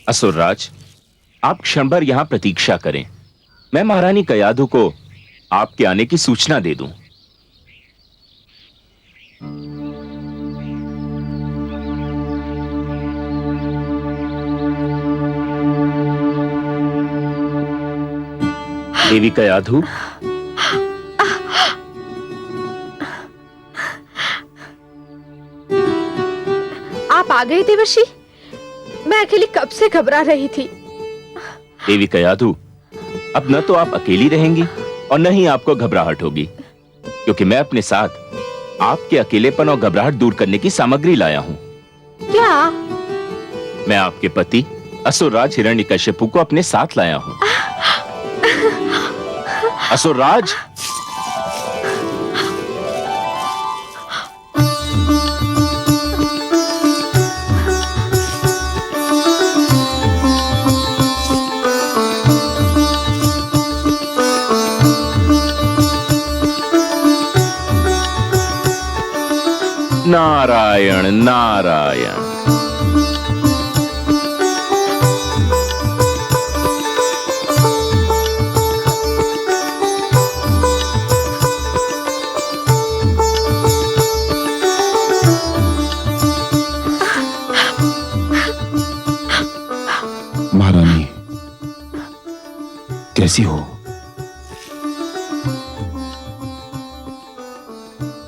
असुरराज, आप क्षण भर यहां प्रतीक्षा करें। मैं महारानी कयाधु को आपके आने की सूचना दे दूं। देवी कयाधु, आप आ गए देवर्षि। मैं अकेली कब से घबरा रही थी। देवी कयाधु, अब न तो आप अकेली रहेंगी और न ही आपको घबराहट होगी, क्योंकि मैं अपने साथ आपके अकेलेपन और घबराहट दूर करने की सामग्री लाया हूं। क्या? मैं आपके पति असुरराज हिरण्यकश्यपु को अपने साथ लाया हूं। असुरराज, नारायण नारायण। महारानी, कैसी हो?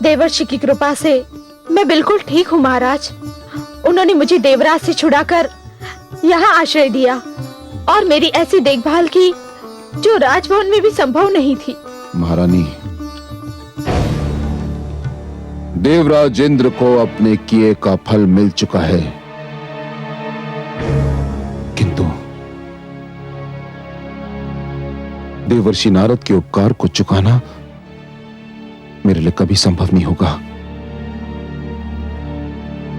देवर्षि की कृपा से मैं बिल्कुल ठीक हूँ महाराज। उन्होंने मुझे देवराज से छुड़ाकर यहाँ आश्रय दिया और मेरी ऐसी देखभाल की जो राजभवन में भी संभव नहीं थी। महारानी, देवराज इंद्र को अपने किए का फल मिल चुका है, किंतु देवर्षि नारद के उपकार को चुकाना मेरे लिए कभी संभव नहीं होगा।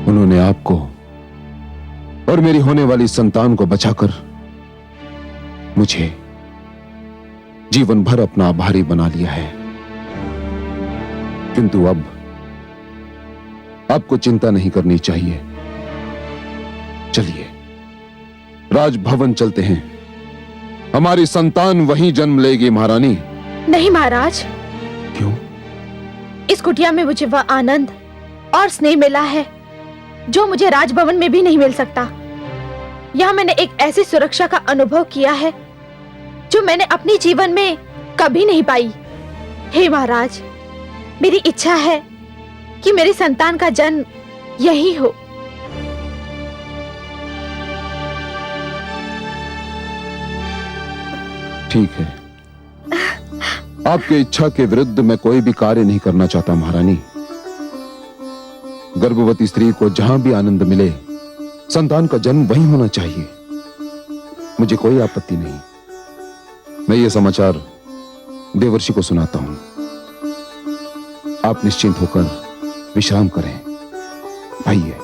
उन्होंने आपको और मेरी होने वाली संतान को बचाकर मुझे जीवन भर अपना आभारी बना लिया है, किंतु अब आपको चिंता नहीं करनी चाहिए। चलिए राजभवन चलते हैं, हमारी संतान वहीं जन्म लेगी। महारानी। नहीं महाराज। क्यों? इस कुटिया में मुझे वह आनंद और स्नेह मिला है जो मुझे राजभवन में भी नहीं मिल सकता। यहाँ मैंने एक ऐसी सुरक्षा का अनुभव किया है जो मैंने अपने जीवन में कभी नहीं पाई। हे महाराज, मेरी इच्छा है कि मेरी संतान का जन्म यही हो। ठीक है, आपकी इच्छा के विरुद्ध मैं कोई भी कार्य नहीं करना चाहता महारानी। गर्भवती स्त्री को जहां भी आनंद मिले, संतान का जन्म वहीं होना चाहिए। मुझे कोई आपत्ति नहीं। मैं ये समाचार देवर्षि को सुनाता हूं। आप निश्चिंत होकर विश्राम करें। आइए।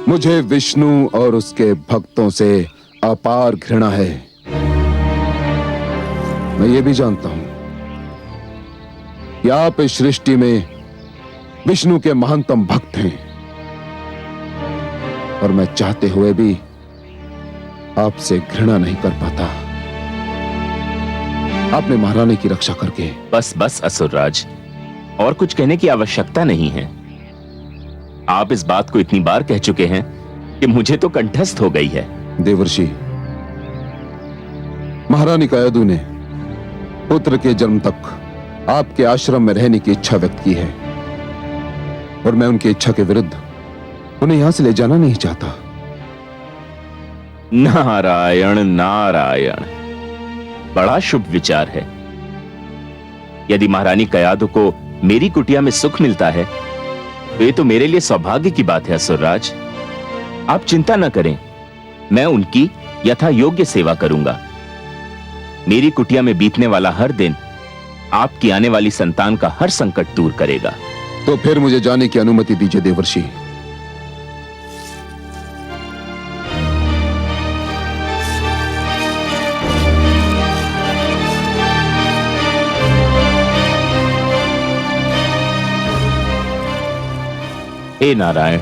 मुझे विष्णु और उसके भक्तों से अपार घृणा है। मैं ये भी जानता हूं कि आप इस सृष्टि में विष्णु के महानतम भक्त हैं, और मैं चाहते हुए भी आपसे घृणा नहीं कर पाता। आपने महारानी की रक्षा करके। बस बस असुरराज, और कुछ कहने की आवश्यकता नहीं है। आप इस बात को इतनी बार कह चुके हैं कि मुझे तो कंठस्थ हो गई है। देवर्षि, महारानी कयादू ने पुत्र के जन्म तक आपके आश्रम में रहने की इच्छा व्यक्त की है और मैं उनकी इच्छा के विरुद्ध उन्हें यहां से ले जाना नहीं चाहता। नारायण नारायण, बड़ा शुभ विचार है। यदि महारानी कयादू को मेरी कुटिया में सुख मिलता है तो ये तो मेरे लिए सौभाग्य की बात है असुरराज। आप चिंता न करें, मैं उनकी यथा योग्य सेवा करूंगा। मेरी कुटिया में बीतने वाला हर दिन आपकी आने वाली संतान का हर संकट दूर करेगा। तो फिर मुझे जाने की अनुमति दीजिए देवर्षि। हे नारायण,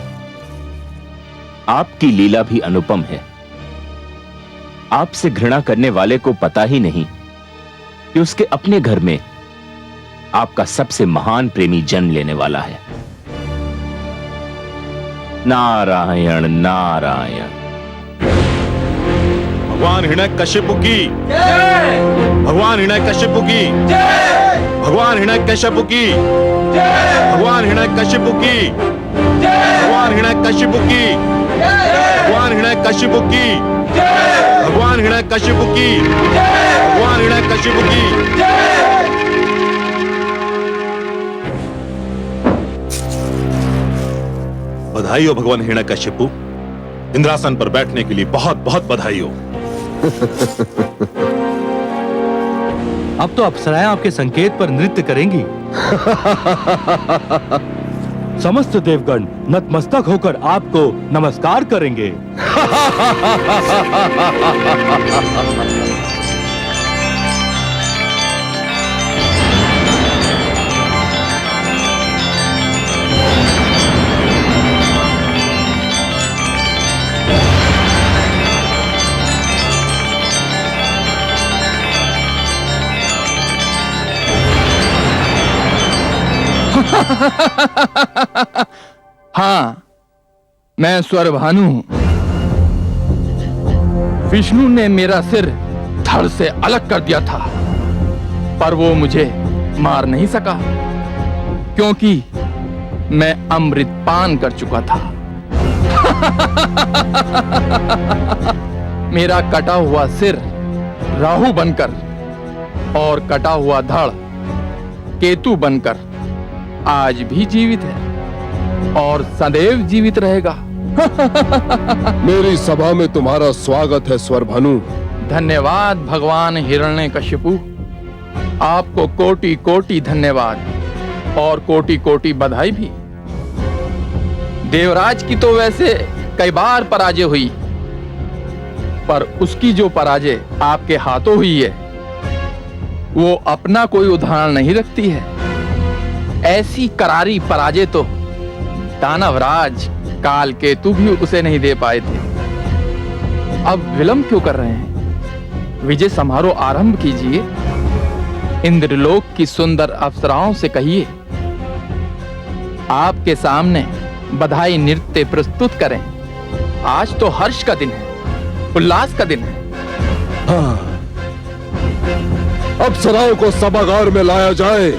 आपकी लीला भी अनुपम है। आपसे घृणा करने वाले को पता ही नहीं कि उसके अपने घर में आपका सबसे महान प्रेमी जन्म लेने वाला है। नारायण नारायण। भगवान हिरण्यकशिपु की जय, भगवान हिरण्यकशिपु की जय, भगवान हिरण्यकशिपु की जय, भगवान हिरण्यकशिपु की जय, भगवान हिरण्यकशिपु की जय, भगवान हिरण्यकशिपु की जय, भगवान हिरण्यकशिपु की जय, भगवान हिरण्यकशिपु की जय। बधाई हो भगवान हिरण्यकशिपु, इंद्रासन पर बैठने के लिए बहुत बहुत बधाई हो। अब तो अप्सराएं आपके संकेत पर नृत्य करेंगी। समस्त देवगण नतमस्तक होकर आपको नमस्कार करेंगे। हाँ, मैं स्वरभानु हूं। विष्णु ने मेरा सिर धड़ से अलग कर दिया था, पर वो मुझे मार नहीं सका क्योंकि मैं अमृत पान कर चुका था। मेरा कटा हुआ सिर राहु बनकर और कटा हुआ धड़ केतु बनकर आज भी जीवित है और सदैव जीवित रहेगा। मेरी सभा में तुम्हारा स्वागत है स्वरभानु। धन्यवाद भगवान हिरण्यकशिपु, आपको कोटि कोटि धन्यवाद और कोटि कोटि बधाई भी। देवराज की तो वैसे कई बार पराजय हुई, पर उसकी जो पराजय आपके हाथों हुई है वो अपना कोई उदाहरण नहीं रखती है। ऐसी करारी पराजय तो दानवराज काल केतु भी उसे नहीं दे पाए थे। अब विलंब क्यों कर रहे हैं? विजय समारोह आरंभ कीजिए। इंद्रलोक की सुंदर अप्सराओं से कहिए आपके सामने बधाई नृत्य प्रस्तुत करें। आज तो हर्ष का दिन है, उल्लास का दिन है। हाँ, अप्सराओं को सभागार में लाया जाए।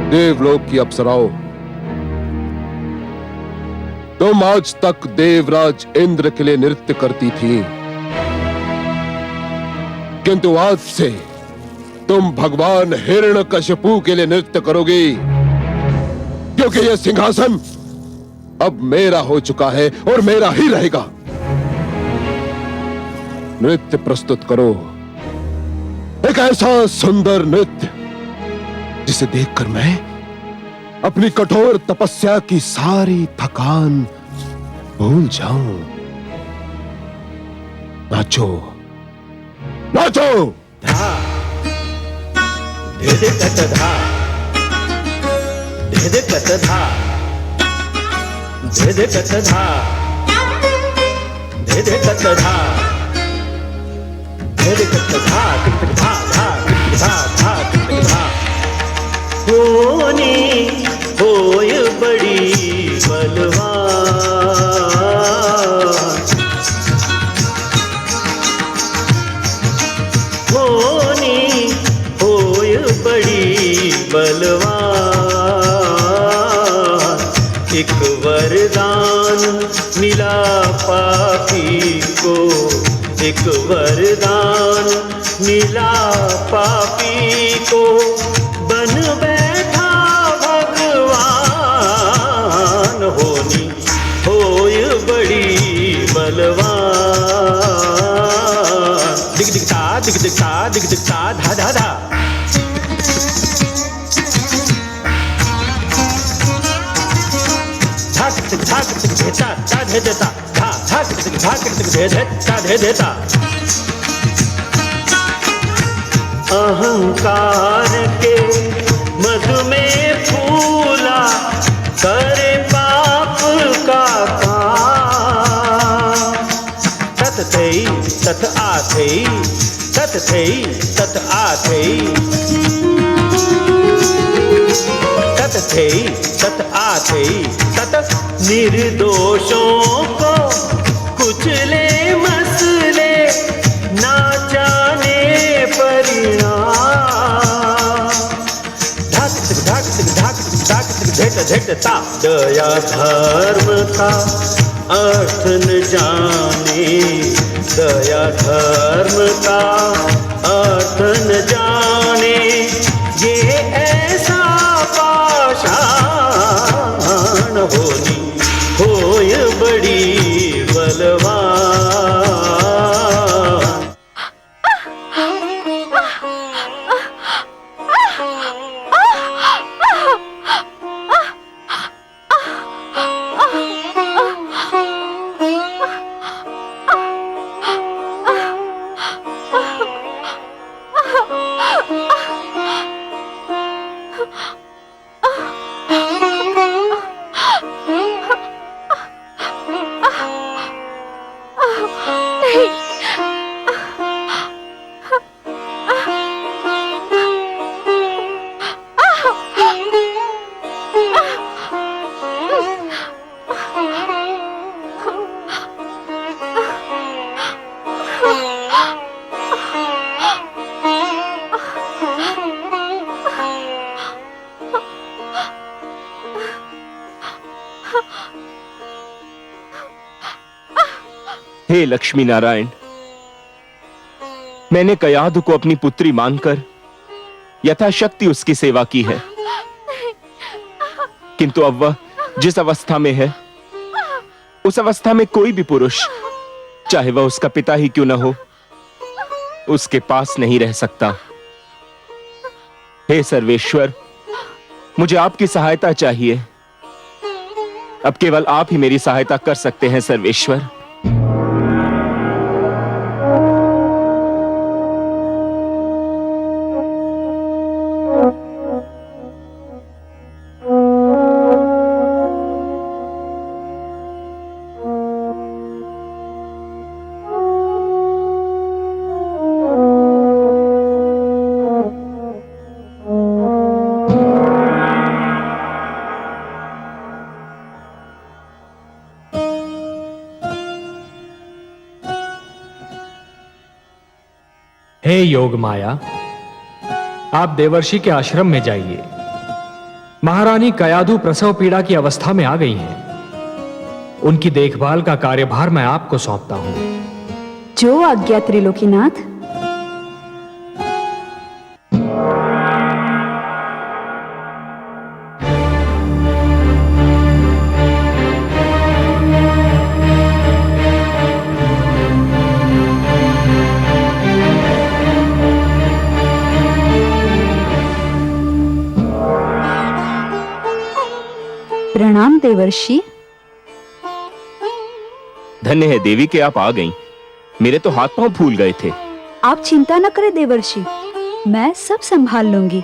देवलोक की अप्सराओं, तुम आज तक देवराज इंद्र के लिए नृत्य करती थी, किंतु आज से तुम भगवान हिरण्यकशिपु के लिए नृत्य करोगी, क्योंकि यह सिंहासन अब मेरा हो चुका है और मेरा ही रहेगा। नृत्य प्रस्तुत करो, एक ऐसा सुंदर नृत्य जिसे देखकर मैं अपनी कठोर तपस्या की सारी थकान भूल जाऊं। नाचो नाचो। धिदकत धा धिदकत धा धिदकत धा धिदकत धा धिदकत धा धा धिदकत धा धा धिदकत धा होनी होय बड़ी बलवान होनी होय बड़ी बलवान एक वरदान मिला पापी को एक वरदान मिला पापी को बन बैठा भगवान होनी होय बड़ी बलवान दिग दिगता दिग दिगता दिग दिगता धा धा धा धाक देता ता दे देता धा धाक दे देता दे देता अहंकार के मधु में फूला करे पाप का काम तत थई तत आथई तत थई तत आथई तत थई तत आथई तत निर्दोषों को कुचले मसले ना जाने परिणाम धाक धाक धाक धाक झट झटता दया धर्म का अर्थ न जाने दया धर्म का अर्थ न जाने ये ऐसा पाषाण होनी होय बड़ी बलवान हे लक्ष्मी नारायण, मैंने कयाधु को अपनी पुत्री मानकर यथाशक्ति उसकी सेवा की है, किंतु अब वह जिस अवस्था में है उस अवस्था में कोई भी पुरुष, चाहे वह उसका पिता ही क्यों न हो, उसके पास नहीं रह सकता। हे सर्वेश्वर, मुझे आपकी सहायता चाहिए। अब केवल आप ही मेरी सहायता कर सकते हैं सर्वेश्वर। हे योग माया, आप देवर्षि के आश्रम में जाइए। महारानी कयाधु प्रसव पीड़ा की अवस्था में आ गई हैं। उनकी देखभाल का कार्यभार मैं आपको सौंपता हूं। जो आज्ञा त्रिलोकीनाथ। प्रणाम देवर्षि। धन्य है देवी कि आप आ गईं। मेरे तो हाथ पांव फूल गए थे। आप चिंता न करें देवर्षि, मैं सब संभाल लूंगी।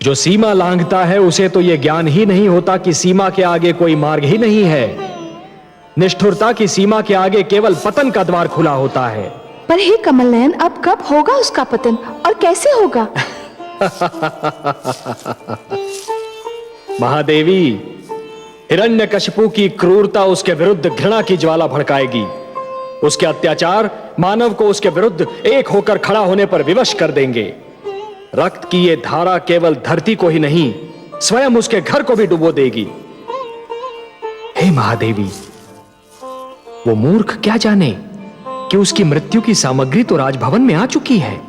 जो सीमा लांघता है उसे तो यह ज्ञान ही नहीं होता कि सीमा के आगे कोई मार्ग ही नहीं है। निष्ठुरता की सीमा के आगे केवल पतन का द्वार खुला होता है। पर हे कमल नयन, अब कब होगा उसका पतन और कैसे होगा? महादेवी, हिरण्यकशिपु की क्रूरता उसके विरुद्ध घृणा की ज्वाला भड़काएगी। उसके अत्याचार मानव को उसके विरुद्ध एक होकर खड़ा होने पर विवश कर देंगे। रक्त की ये धारा केवल धरती को ही नहीं, स्वयं उसके घर को भी डुबो देगी। हे महादेवी, वो मूर्ख क्या जाने कि उसकी मृत्यु की सामग्री तो राजभवन में आ चुकी है।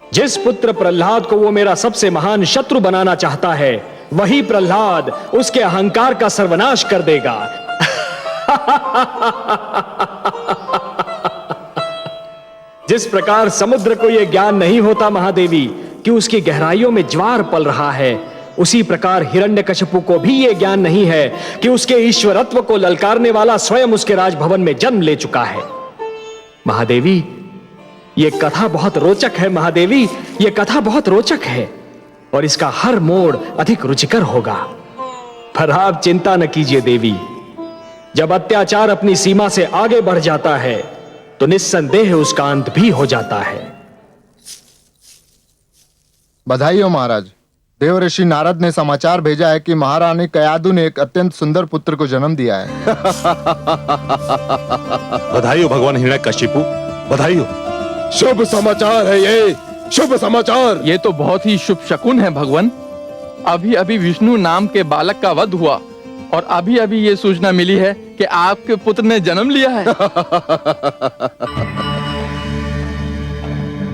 जिस पुत्र प्रहलाद को वो मेरा सबसे महान शत्रु बनाना चाहता है, वही प्रहलाद उसके अहंकार का सर्वनाश कर देगा। जिस प्रकार समुद्र को यह ज्ञान नहीं होता महादेवी कि उसकी गहराइयों में ज्वार पल रहा है, उसी प्रकार हिरण्यकशिपु को भी यह ज्ञान नहीं है कि उसके ईश्वरत्व को ललकारने वाला स्वयं उसके राजभवन में जन्म ले चुका है। महादेवी, यह कथा बहुत रोचक है। महादेवी, यह कथा बहुत रोचक है और इसका हर मोड़ अधिक रुचिकर होगा। पर आप चिंता न कीजिए देवी, जब अत्याचार अपनी सीमा से आगे बढ़ जाता है तो निस्संदेह उसका अंत भी हो जाता है। बधाई हो महाराज। देवऋषि नारद ने समाचार भेजा है कि महारानी कयादु ने एक अत्यंत सुंदर पुत्र को जन्म दिया है। बधाई हो भगवान हिरण्यकशिपु, बधाई हो। शुभ समाचार है ये, शुभ समाचार। ये तो बहुत ही शुभ शकुन है भगवान। अभी अभी विष्णु नाम के बालक का वध हुआ और अभी अभी ये सूचना मिली है कि आपके पुत्र ने जन्म लिया है।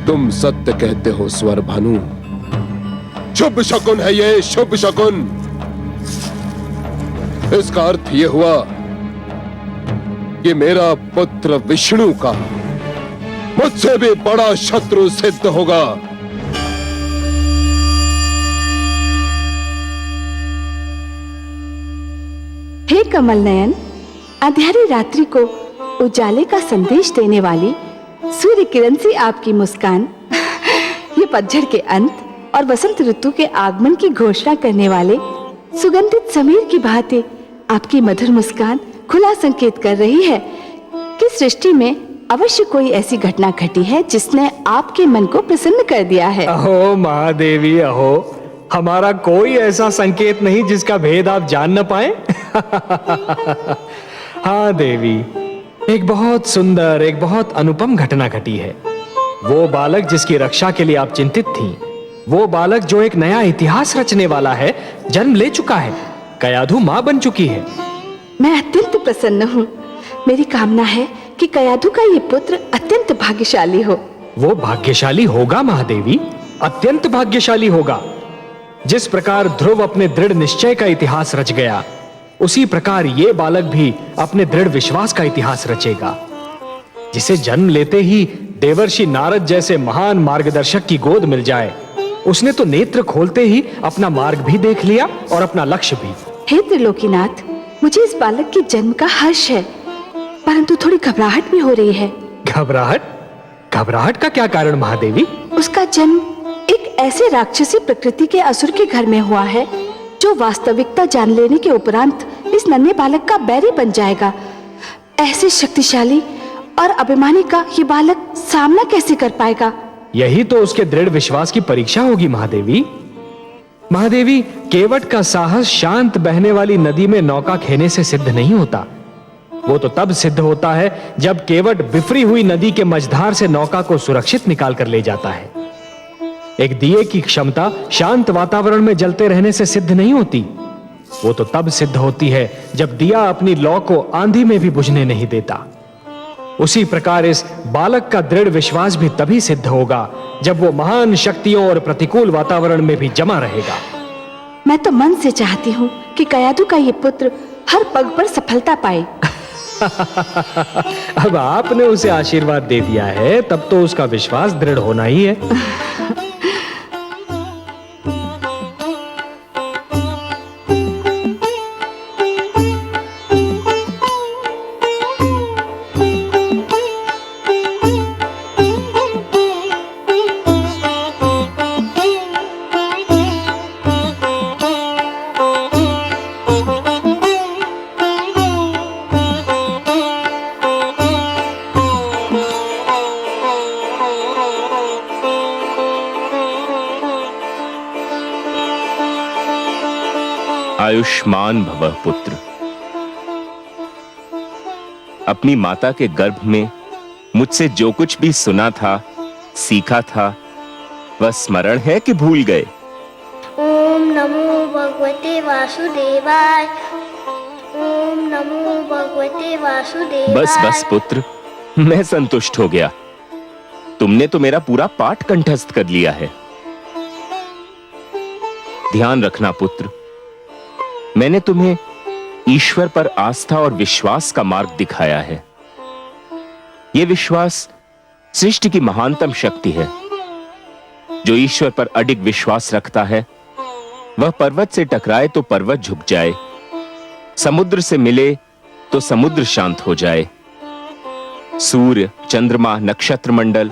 तुम सत्य कहते हो स्वर भानु, शुभ शकुन है ये, शुभ शकुन। इसका अर्थ ये हुआ कि मेरा पुत्र विष्णु का मुझसे भी बड़ा शत्रु सिद्ध होगा। हे कमल नयन, अंधेरी रात्रि को उजाले का संदेश देने वाली सूर्य किरण सी आपकी मुस्कान, ये पतझड़ के अंत और वसंत ऋतु के आगमन की घोषणा करने वाले सुगंधित समीर की भांति आपकी मधुर मुस्कान खुला संकेत कर रही है कि सृष्टि में अवश्य कोई ऐसी घटना घटी है जिसने आपके मन को प्रसन्न कर दिया है। अहो महादेवी, अहो, हमारा कोई ऐसा संकेत नहीं जिसका भेद आप जान न पाए। हाँ देवी, एक बहुत सुंदर, एक बहुत अनुपम घटना घटी है। वो बालक जिसकी रक्षा के लिए आप चिंतित थीं, वो बालक जो एक नया इतिहास रचने वाला है, जन्म ले चुका है। कयाधु मां बन चुकी है। मैं अत्यंत प्रसन्न हूँ। मेरी कामना है कि कयाधु का ये पुत्र अत्यंत भाग्यशाली हो। वो भाग्यशाली होगा महादेवी, अत्यंत भाग्यशाली होगा। जिस प्रकार ध्रुव अपने दृढ़ निश्चय का इतिहास रच गया, उसी प्रकार ये बालक भी अपने दृढ़ विश्वास का इतिहास रचेगा। जिसे जन्म लेते ही देवर्षि नारद जैसे महान मार्गदर्शक की गोद मिल जाए, उसने तो नेत्र खोलते ही अपना मार्ग भी देख लिया और अपना लक्ष्य भी। हे त्रिलोकीनाथ, मुझे इस बालक के जन्म का हर्ष है, परंतु थोड़ी घबराहट भी हो रही है। घबराहट? घबराहट का क्या कारण महादेवी? उसका जन्म एक ऐसे राक्षसी प्रकृति के असुर के घर में हुआ है जो वास्तविकता जान लेने के उपरांत इस नन्हे बालक का बैरी बन जाएगा। ऐसे शक्तिशाली और अभिमानी का ये बालक सामना कैसे कर पाएगा? यही तो उसके दृढ़ विश्वास की परीक्षा होगी महादेवी। महादेवी, केवट का साहस शांत बहने वाली नदी में नौका खेने से सिद्ध नहीं होता। वो तो तब सिद्ध होता है जब केवट बिफरी हुई नदी के मझधार से नौका को सुरक्षित निकाल कर ले जाता है। एक दिए की क्षमता शांत वातावरण में जलते रहने से सिद्ध नहीं होती। वो तो तब सिद्ध होती है जब दिया अपनी लौ को आंधी में भी बुझने नहीं देता। उसी प्रकार इस बालक का दृढ़ विश्वास भी तभी सिद्ध होगा जब वो महान शक्तियों और प्रतिकूल वातावरण में भी जमा रहेगा। मैं तो मन से चाहती हूँ कि कयाधु का ये पुत्र हर पग पर सफलता पाए। अब आपने उसे आशीर्वाद दे दिया है, तब तो उसका विश्वास दृढ़ होना ही है। आयुष्मान भव पुत्र। अपनी माता के गर्भ में मुझसे जो कुछ भी सुना था, सीखा था, वह स्मरण है कि भूल गए? ओम नमो भगवते वासुदेवाय। ओम नमो भगवते वासुदेवाय। बस बस पुत्र, मैं संतुष्ट हो गया। तुमने तो मेरा पूरा पाठ कंठस्थ कर लिया है। ध्यान रखना पुत्र, मैंने तुम्हें ईश्वर पर आस्था और विश्वास का मार्ग दिखाया है। यह विश्वास सृष्टि की महानतम शक्ति है। जो ईश्वर पर अडिग विश्वास रखता है, वह पर्वत से टकराए तो पर्वत झुक जाए, समुद्र से मिले तो समुद्र शांत हो जाए। सूर्य, चंद्रमा, नक्षत्र मंडल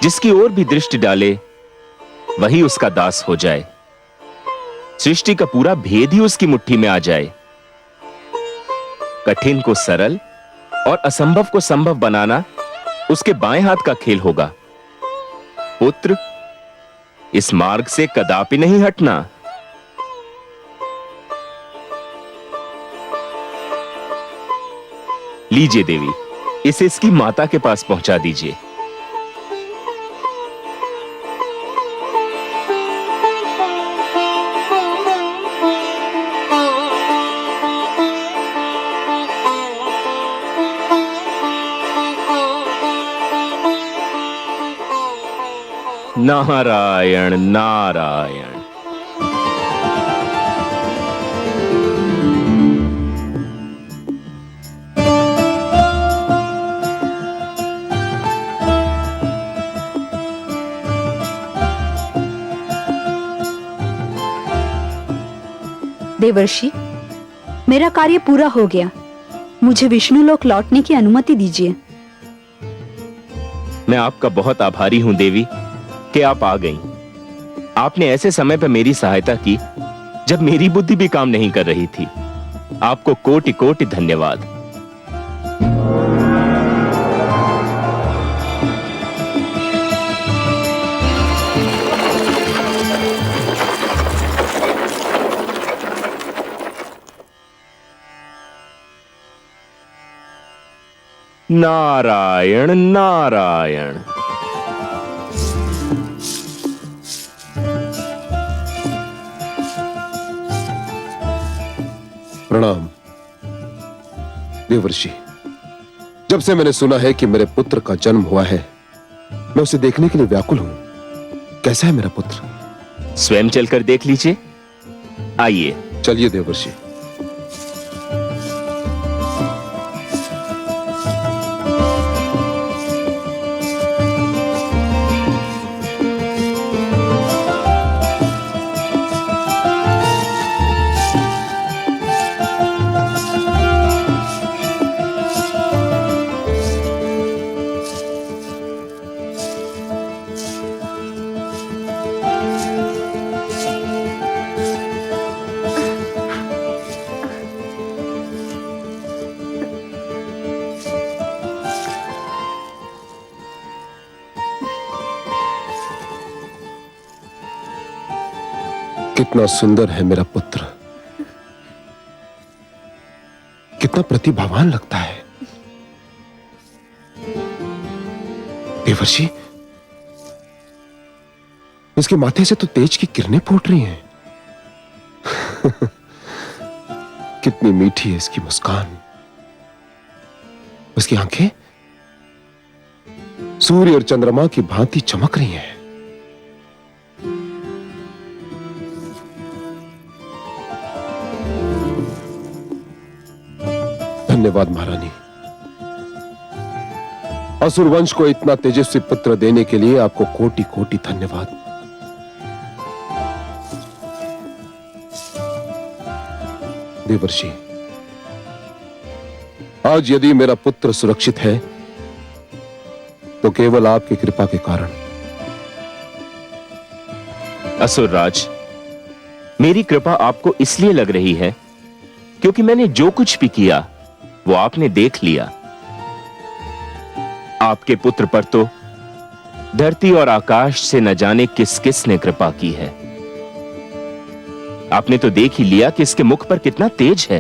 जिसकी ओर भी दृष्टि डाले, वही उसका दास हो जाए। सृष्टि का पूरा भेद ही उसकी मुट्ठी में आ जाए। कठिन को सरल और असंभव को संभव बनाना उसके बाएं हाथ का खेल होगा। पुत्र, इस मार्ग से कदापि नहीं हटना। लीजिए देवी, इसे इसकी माता के पास पहुंचा दीजिए। नारायण नारायण। देवर्षि, मेरा कार्य पूरा हो गया। मुझे विष्णुलोक लौटने की अनुमति दीजिए। मैं आपका बहुत आभारी हूं देवी कि आप आ गईं। आपने ऐसे समय पर मेरी सहायता की जब मेरी बुद्धि भी काम नहीं कर रही थी। आपको कोटि कोटि धन्यवाद। नारायण नारायण। प्रणाम देवर्षि। जब से मैंने सुना है कि मेरे पुत्र का जन्म हुआ है, मैं उसे देखने के लिए व्याकुल हूं। कैसा है मेरा पुत्र? स्वयं चलकर देख लीजिए। आइए। चलिए देवर्षि। कितना सुंदर है मेरा पुत्र, कितना प्रतिभावान लगता है। देवर्षि, इसके माथे से तो तेज की किरणें फूट रही हैं। कितनी मीठी है इसकी मुस्कान। उसकी आंखें सूर्य और चंद्रमा की भांति चमक रही हैं। धन्यवाद महारानी। असुर वंश को इतना तेजस्वी पुत्र देने के लिए आपको कोटि कोटि धन्यवाद। देवर्षि, आज यदि मेरा पुत्र सुरक्षित है तो केवल आपकी कृपा के कारण। असुरराज, मेरी कृपा आपको इसलिए लग रही है क्योंकि मैंने जो कुछ भी किया वो आपने देख लिया। आपके पुत्र पर तो धरती और आकाश से न जाने किस किस ने कृपा की है। आपने तो देख ही लिया कि इसके मुख पर कितना तेज है।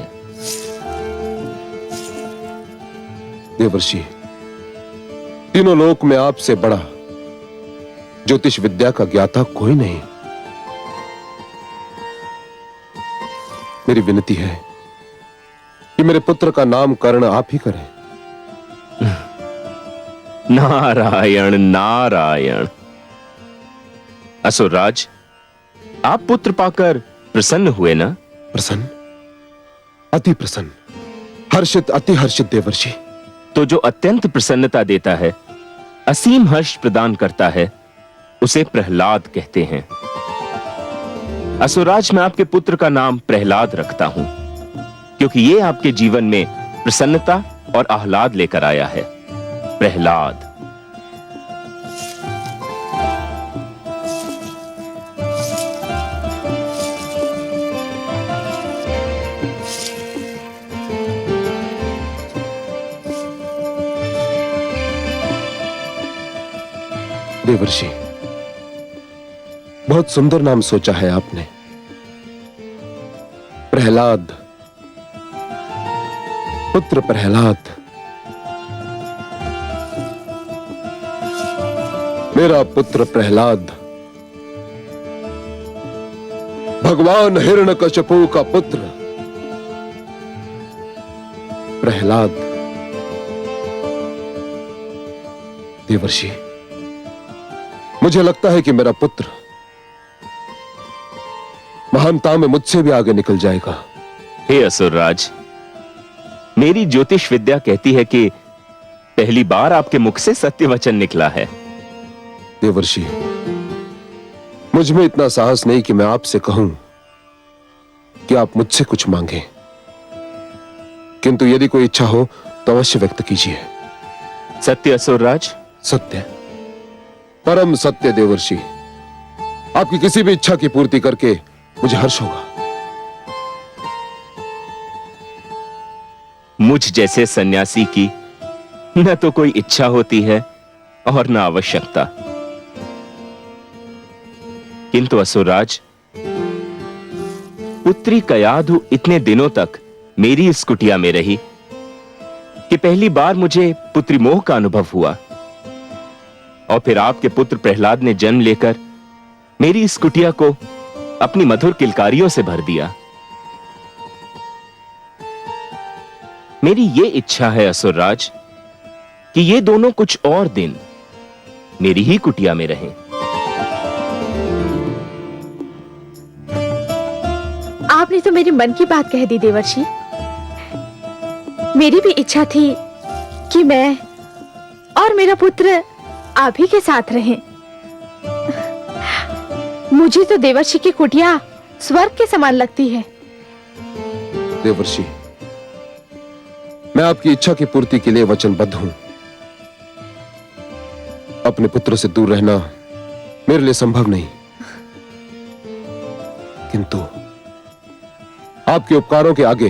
देवर्षि, तीनों लोक में आपसे बड़ा ज्योतिष विद्या का ज्ञाता कोई नहीं। मेरी विनती है कि मेरे पुत्र का नामकरण आप ही करें। नारायण नारायण। असुरराज, आप पुत्र पाकर प्रसन्न हुए ना? प्रसन्न, अति प्रसन्न, हर्षित, अति हर्षित देवर्षि। तो जो अत्यंत प्रसन्नता देता है, असीम हर्ष प्रदान करता है, उसे प्रहलाद कहते हैं। असुरराज, मैं आपके पुत्र का नाम प्रहलाद रखता हूं, क्योंकि यह आपके जीवन में प्रसन्नता और आह्लाद लेकर आया है। प्रहलाद। देवर्षि, बहुत सुंदर नाम सोचा है आपने, प्रहलाद, पुत्र प्रहलाद। मेरा पुत्र प्रहलाद भगवान हिरण्यकशिपु का पुत्र प्रहलाद। देवर्षि, मुझे लगता है कि मेरा पुत्र महानता में मुझसे भी आगे निकल जाएगा। हे असुरराज, मेरी ज्योतिष विद्या कहती है कि पहली बार आपके मुख से सत्य वचन निकला है। देवर्षि, मुझ में इतना साहस नहीं कि मैं आपसे कहूं कि आप मुझसे कुछ मांगें, किंतु यदि कोई इच्छा हो तो अवश्य व्यक्त कीजिए। सत्य असुरराज? सत्य, परम सत्य देवर्षि। आपकी किसी भी इच्छा की पूर्ति करके मुझे हर्ष होगा। मुझ जैसे सन्यासी की न तो कोई इच्छा होती है और न आवश्यकता, किंतु असुरराज, पुत्री कयाधु इतने दिनों तक मेरी इस कुटिया में रही कि पहली बार मुझे पुत्री मोह का अनुभव हुआ, और फिर आपके पुत्र प्रहलाद ने जन्म लेकर मेरी इस कुटिया को अपनी मधुर किलकारियों से भर दिया। मेरी ये इच्छा है असुरराज कि ये दोनों कुछ और दिन मेरी ही कुटिया में रहें। आपने तो मेरे मन की बात कह दी देवर्षि। मेरी भी इच्छा थी कि मैं और मेरा पुत्र आप ही के साथ रहें। मुझे तो देवर्षि की कुटिया स्वर्ग के समान लगती है। देवर्षि, मैं आपकी इच्छा की पूर्ति के लिए वचनबद्ध हूं। अपने पुत्र से दूर रहना मेरे लिए संभव नहीं, किंतु आपके उपकारों के आगे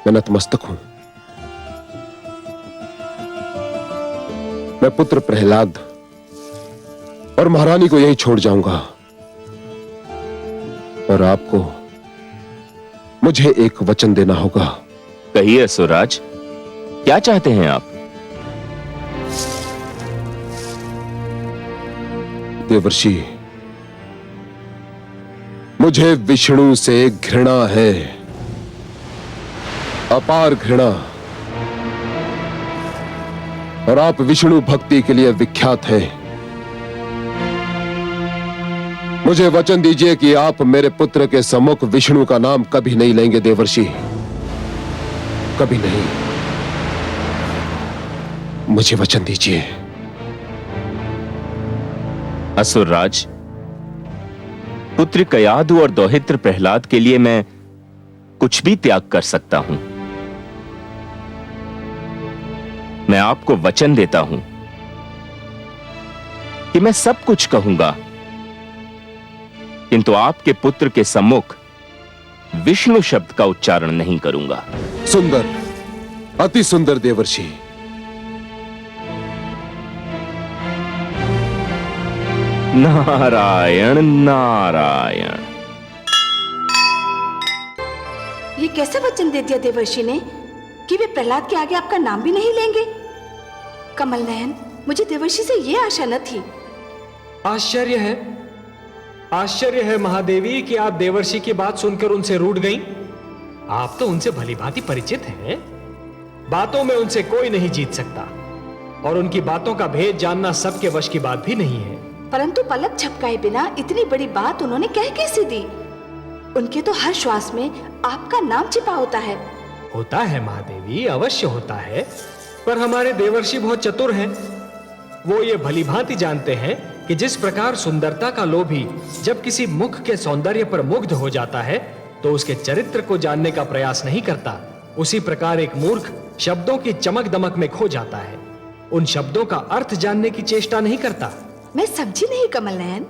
मैं नतमस्तक हूं। मैं पुत्र प्रहलाद और महारानी को यही छोड़ जाऊंगा, और आपको मुझे एक वचन देना होगा। कहिए असुरराज, क्या चाहते हैं आप? देवर्षि, मुझे विष्णु से घृणा है, अपार घृणा, और आप विष्णु भक्ति के लिए विख्यात हैं। मुझे वचन दीजिए कि आप मेरे पुत्र के सम्मुख विष्णु का नाम कभी नहीं लेंगे देवर्षि, कभी नहीं। मुझे वचन दीजिए। असुरराज, पुत्र कयाधु और दौहित्र प्रहलाद के लिए मैं कुछ भी त्याग कर सकता हूं। मैं आपको वचन देता हूं कि मैं सब कुछ कहूंगा, किंतु आपके पुत्र के सम्मुख विष्णु शब्द का उच्चारण नहीं करूंगा। सुंदर, अति सुंदर देवर्षि। नारायण नारायण। कैसे वचन दे दिया देवर्षि ने कि वे प्रहलाद के आगे आपका नाम भी नहीं लेंगे? कमल नयन, मुझे देवर्षि से ये आशा न थी। आश्चर्य है महादेवी कि आप देवर्षि की बात सुनकर उनसे रूठ गईं। आप तो उनसे भलीभांति परिचित हैं। बातों में उनसे कोई नहीं जीत सकता और उनकी बातों का भेद जानना सबके वश की बात भी नहीं है। परंतु पलक झपकाए बिना इतनी बड़ी बात उन्होंने कह कैसे दी? उनके तो हर श्वास में आपका नाम छिपा होता है। होता है महादेवी, अवश्य होता है, पर हमारे देवर्षि बहुत चतुर हैं। वो ये भलीभांति जानते हैं कि जिस प्रकार सुंदरता का लोभी जब किसी मुख के सौंदर्य पर मुग्ध हो जाता है तो उसके चरित्र को जानने का प्रयास नहीं करता, उसी प्रकार एक मूर्ख शब्दों की चमक दमक में खो जाता है, उन शब्दों का अर्थ जानने की चेष्टा नहीं करता। मैं समझी नहीं कमल नयन।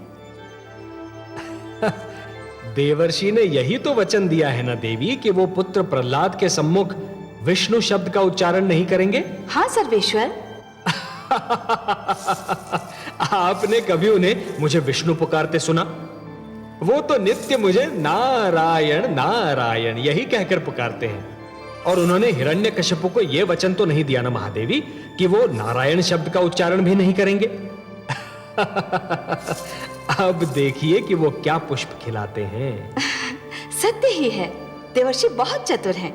देवर्षि ने यही तो वचन दिया है ना देवी कि वो पुत्र प्रहलाद के सम्मुख विष्णु शब्द का उच्चारण नहीं करेंगे। हाँ सर्वेश्वर। आपने कभी उन्हें मुझे विष्णु पुकारते सुना? वो तो नित्य मुझे नारायण नारायण यही कहकर पुकारते हैं। और उन्होंने हिरण्यकश्यप को यह वचन तो नहीं दिया ना महादेवी कि वो नारायण शब्द का उच्चारण भी नहीं करेंगे। अब देखिए कि वो क्या पुष्प खिलाते हैं। सत्य ही है, देवर्षि बहुत चतुर हैं।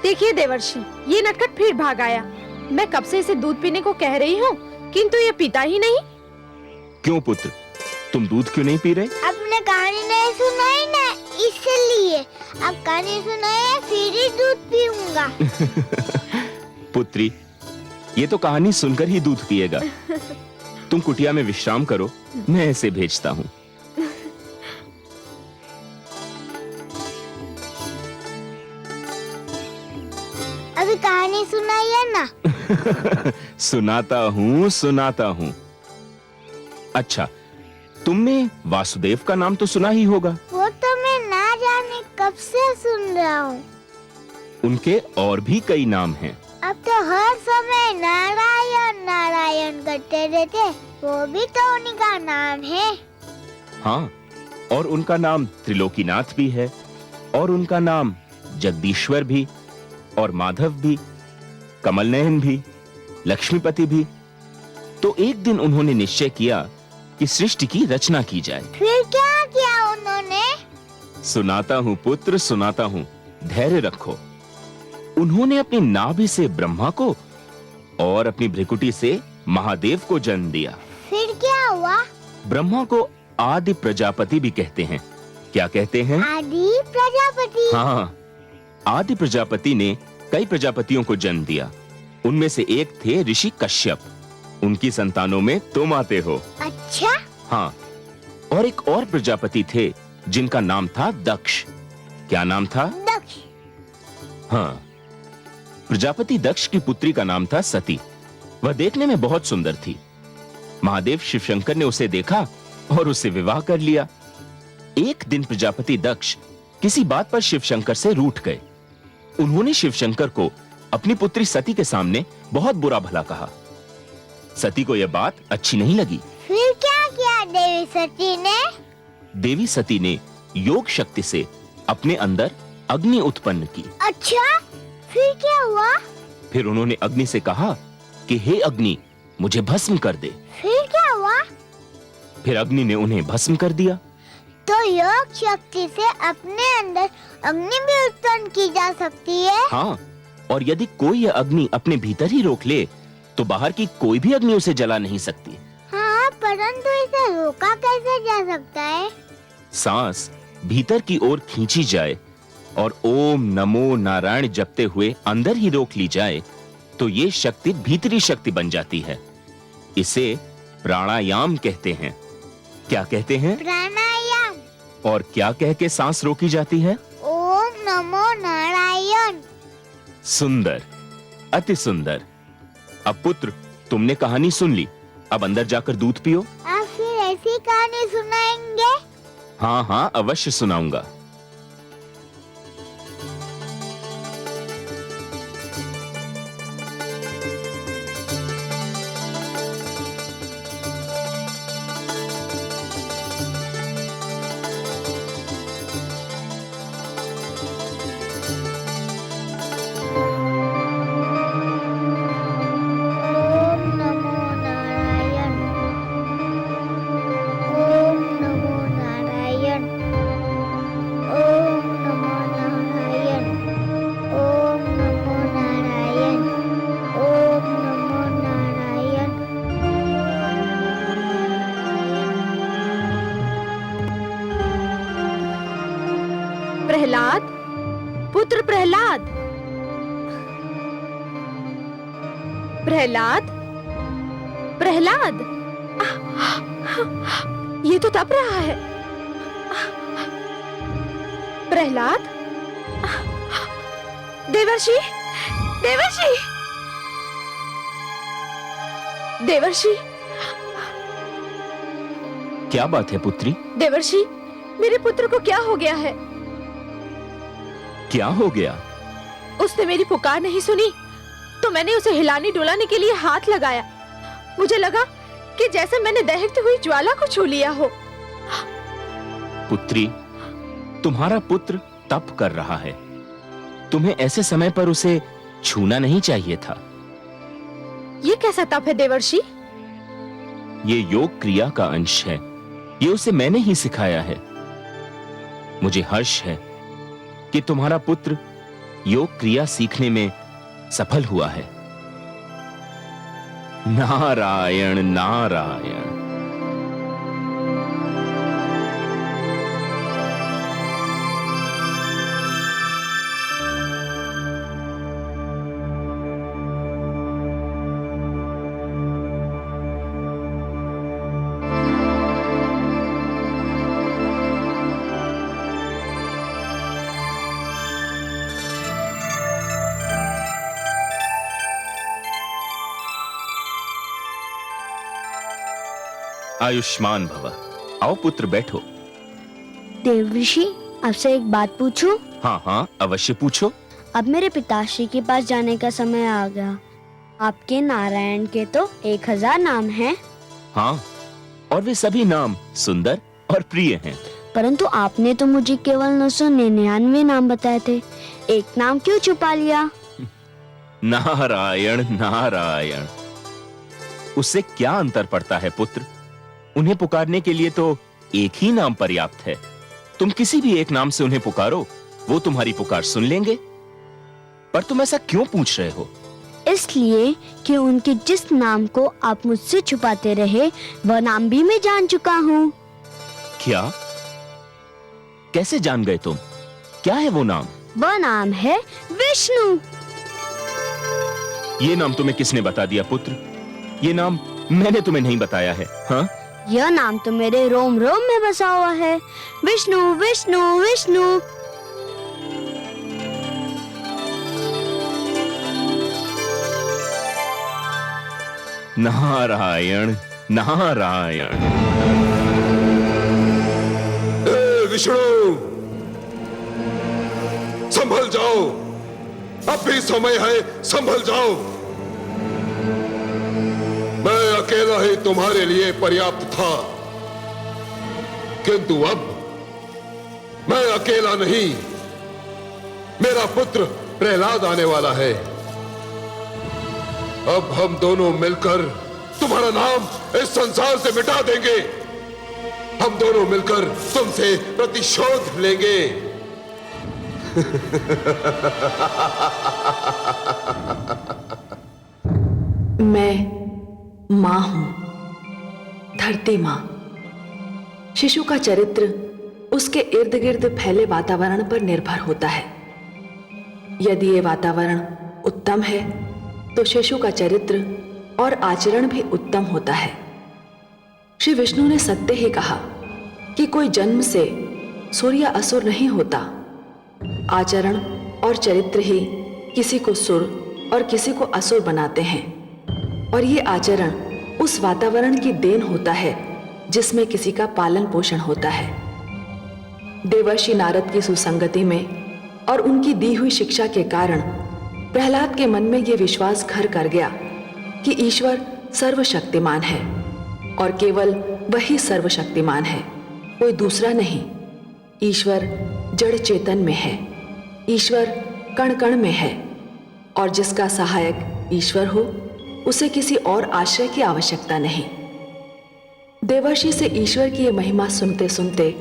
देखिए देवर्षि, ये नटखट फिर भाग आया। मैं कब से इसे दूध पीने को कह रही हूँ, किंतु ये पीता ही नहीं। क्यों पुत्र, तुम दूध क्यों नहीं पी रहे? आपने कहानी नहीं सुनाई ना, इसलिए। अब कहानी सुनाए फिर ही दूध पीऊंगा। पुत्री, ये तो कहानी सुनकर ही दूध पिएगा। तुम कुटिया में विश्राम करो, मैं इसे भेजता हूँ। अभी कहानी सुनाइए ना। सुनाता हूँ। अच्छा, तुमने वासुदेव का नाम तो सुना ही होगा। वो तो मैं ना जाने कब से सुन रहा हूँ। उनके और भी कई नाम हैं। अब तो हर समय नारायण नारायण करते रहते, वो भी तो उन्हीं का नाम है। हाँ, और उनका नाम त्रिलोकीनाथ भी है, और उनका नाम जगदीश्वर भी, और माधव भी, कमल नयन भी, लक्ष्मीपति भी। तो एक दिन उन्होंने निश्चय किया कि सृष्टि की रचना की जाए। फिर क्या किया उन्होंने? सुनाता हूँ पुत्र, सुनाता हूँ, धैर्य रखो। उन्होंने अपनी नाभि से ब्रह्मा को और अपनी भ्रिकुटी से महादेव को जन्म दिया। फिर क्या हुआ? ब्रह्मा को आदि प्रजापति भी कहते हैं। क्या कहते हैं? आदि प्रजापति। हाँ, आदि प्रजापति ने कई प्रजापतियों को जन्म दिया। उनमें से एक थे ऋषि कश्यप। उनकी संतानों में तुम आते हो। अच्छा? हाँ, और एक और प्रजापति थे जिनका नाम था दक्ष। क्या नाम था? दक्ष। हाँ, प्रजापति दक्ष की पुत्री का नाम था सती। वह देखने में बहुत सुंदर थी। महादेव शिवशंकर ने उसे देखा और उससे विवाह कर लिया। एक दिन प्रजापति दक्ष किसी बात पर शिवशंकर से रूठ गए। उन्होंने शिवशंकर को अपनी पुत्री सती के सामने बहुत बुरा भला कहा। सती को यह बात अच्छी नहीं लगी। फिर क्या किया देवी सती ने? देवी सती ने योग शक्ति से अपने अंदर अग्नि उत्पन्न की। अच्छा, फिर क्या हुआ? फिर उन्होंने अग्नि से कहा कि हे अग्नि, मुझे भस्म कर दे। फिर क्या हुआ? फिर अग्नि ने उन्हें भस्म कर दिया। तो योग शक्ति से अपने अंदर अग्नि भी उत्पन्न की जा सकती है? हाँ, और यदि कोई यह अग्नि अपने भीतर ही रोक ले तो बाहर की कोई भी अग्नि उसे जला नहीं सकती। हाँ, परंतु इसे रोका कैसे जा सकता है? सांस भीतर की ओर खींची जाए और ओम नमो नारायण जपते हुए अंदर ही रोक ली जाए तो ये शक्ति भीतरी शक्ति बन जाती है। इसे प्राणायाम कहते हैं। क्या कहते हैं? प्राणायाम। और क्या कह के सांस रोकी जाती है? ओम नमो नारायण। सुंदर, अति सुंदर। अब पुत्र, तुमने कहानी सुन ली, अब अंदर जाकर दूध पियो। आप फिर ऐसी कहानी सुनाएंगे? हाँ हाँ, अवश्य सुनाऊंगा। प्रहलाद, पुत्र प्रहलाद, प्रहलाद, प्रहलाद, ये तो तप रहा है। प्रहलाद, देवर्षि, देवर्षि, देवर्षि, क्या बात है पुत्री? देवर्षि, मेरे पुत्र को क्या हो गया है? क्या हो गया? उसने मेरी पुकार नहीं सुनी तो मैंने उसे हिलाने डुलाने के लिए हाथ लगाया। मुझे लगा कि जैसे मैंने दहकती हुई ज्वाला को छू लिया हो। पुत्री, तुम्हारा पुत्र तप कर रहा है। तुम्हें ऐसे समय पर उसे छूना नहीं चाहिए था। ये कैसा तप है देवर्षि? ये योग क्रिया का अंश है। ये उसे मैंने ही सिखाया है। मुझे हर्ष है कि तुम्हारा पुत्र योग क्रिया सीखने में सफल हुआ है। नारायण नारायण। आयुष्मान भव। आओ पुत्र, बैठो। देवर्षि, आपसे एक बात पूछूं? हाँ हाँ, अवश्य पूछो। अब मेरे पिताश्री के पास जाने का समय आ गया। आपके नारायण के तो 1000 नाम हैं। हाँ, और वे सभी नाम सुंदर और प्रिय हैं। परंतु आपने तो मुझे केवल 999 नाम बताए थे। एक नाम क्यों छुपा लिया? नारायण नारायण। उससे क्या अंतर पड़ता है पुत्र? उन्हें पुकारने के लिए तो एक ही नाम पर्याप्त है। तुम किसी भी एक नाम से उन्हें पुकारो, वो तुम्हारी पुकार सुन लेंगे। पर तुम ऐसा क्यों पूछ रहे हो? इसलिए कि उनके जिस नाम को आप मुझसे छुपाते रहे, वह नाम भी मैं जान चुका हूँ। क्या? कैसे जान गए तुम? क्या है वो नाम? वह नाम है विष्णु। ये नाम तुम्हें किसने बता दिया पुत्र? ये नाम मैंने तुम्हें नहीं बताया है। हाँ, यह नाम तो मेरे रोम रोम में बसा हुआ है। विष्णु विष्णु विष्णु। नारायण नारायण। विष्णु, संभल जाओ। अब भी समय है, संभल जाओ। मैं अकेला ही तुम्हारे लिए पर्याप्त था, किंतु अब मैं अकेला नहीं। मेरा पुत्र प्रहलाद आने वाला है। अब हम दोनों मिलकर तुम्हारा नाम इस संसार से मिटा देंगे। हम दोनों मिलकर तुमसे प्रतिशोध लेंगे। मैं मां हूं, धरती मां। शिशु का चरित्र उसके इर्द गिर्द फैले वातावरण पर निर्भर होता है। यदि ये वातावरण उत्तम है तो शिशु का चरित्र और आचरण भी उत्तम होता है। श्री विष्णु ने सत्य ही कहा कि कोई जन्म से सुर या असुर नहीं होता। आचरण और चरित्र ही किसी को सुर और किसी को असुर बनाते हैं। और ये आचरण उस वातावरण की देन होता है जिसमें किसी का पालन पोषण होता है। देवर्षि नारद की सुसंगति में और उनकी दी हुई शिक्षा के कारण प्रहलाद के मन में यह विश्वास घर कर गया कि ईश्वर सर्वशक्तिमान है और केवल वही सर्वशक्तिमान है, कोई दूसरा नहीं। ईश्वर जड़ चेतन में है, ईश्वर कण कण में है और जिसका सहायक ईश्वर हो उसे किसी और आश्रय की आवश्यकता नहीं। देवर्षि से ईश्वर की यह महिमा सुनते सुनते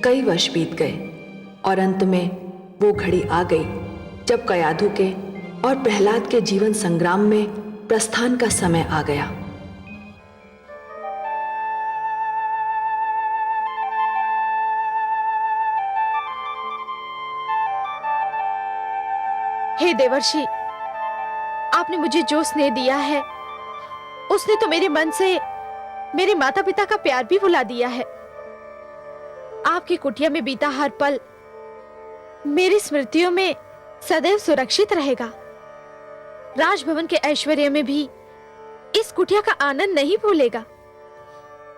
कई वर्ष बीत गए और अंत में वो घड़ी आ गई जब कयाधु के और प्रहलाद के जीवन संग्राम में प्रस्थान का समय आ गया। हे देवर्षि, आपने मुझे जो स्नेह दिया है उसने तो मेरे मन से मेरे माता पिता का प्यार भी भुला दिया है। आपकी कुटिया में बीता हर पल मेरी स्मृतियों में सदैव सुरक्षित रहेगा। राजभवन के ऐश्वर्य में भी इस कुटिया का आनंद नहीं भूलेगा।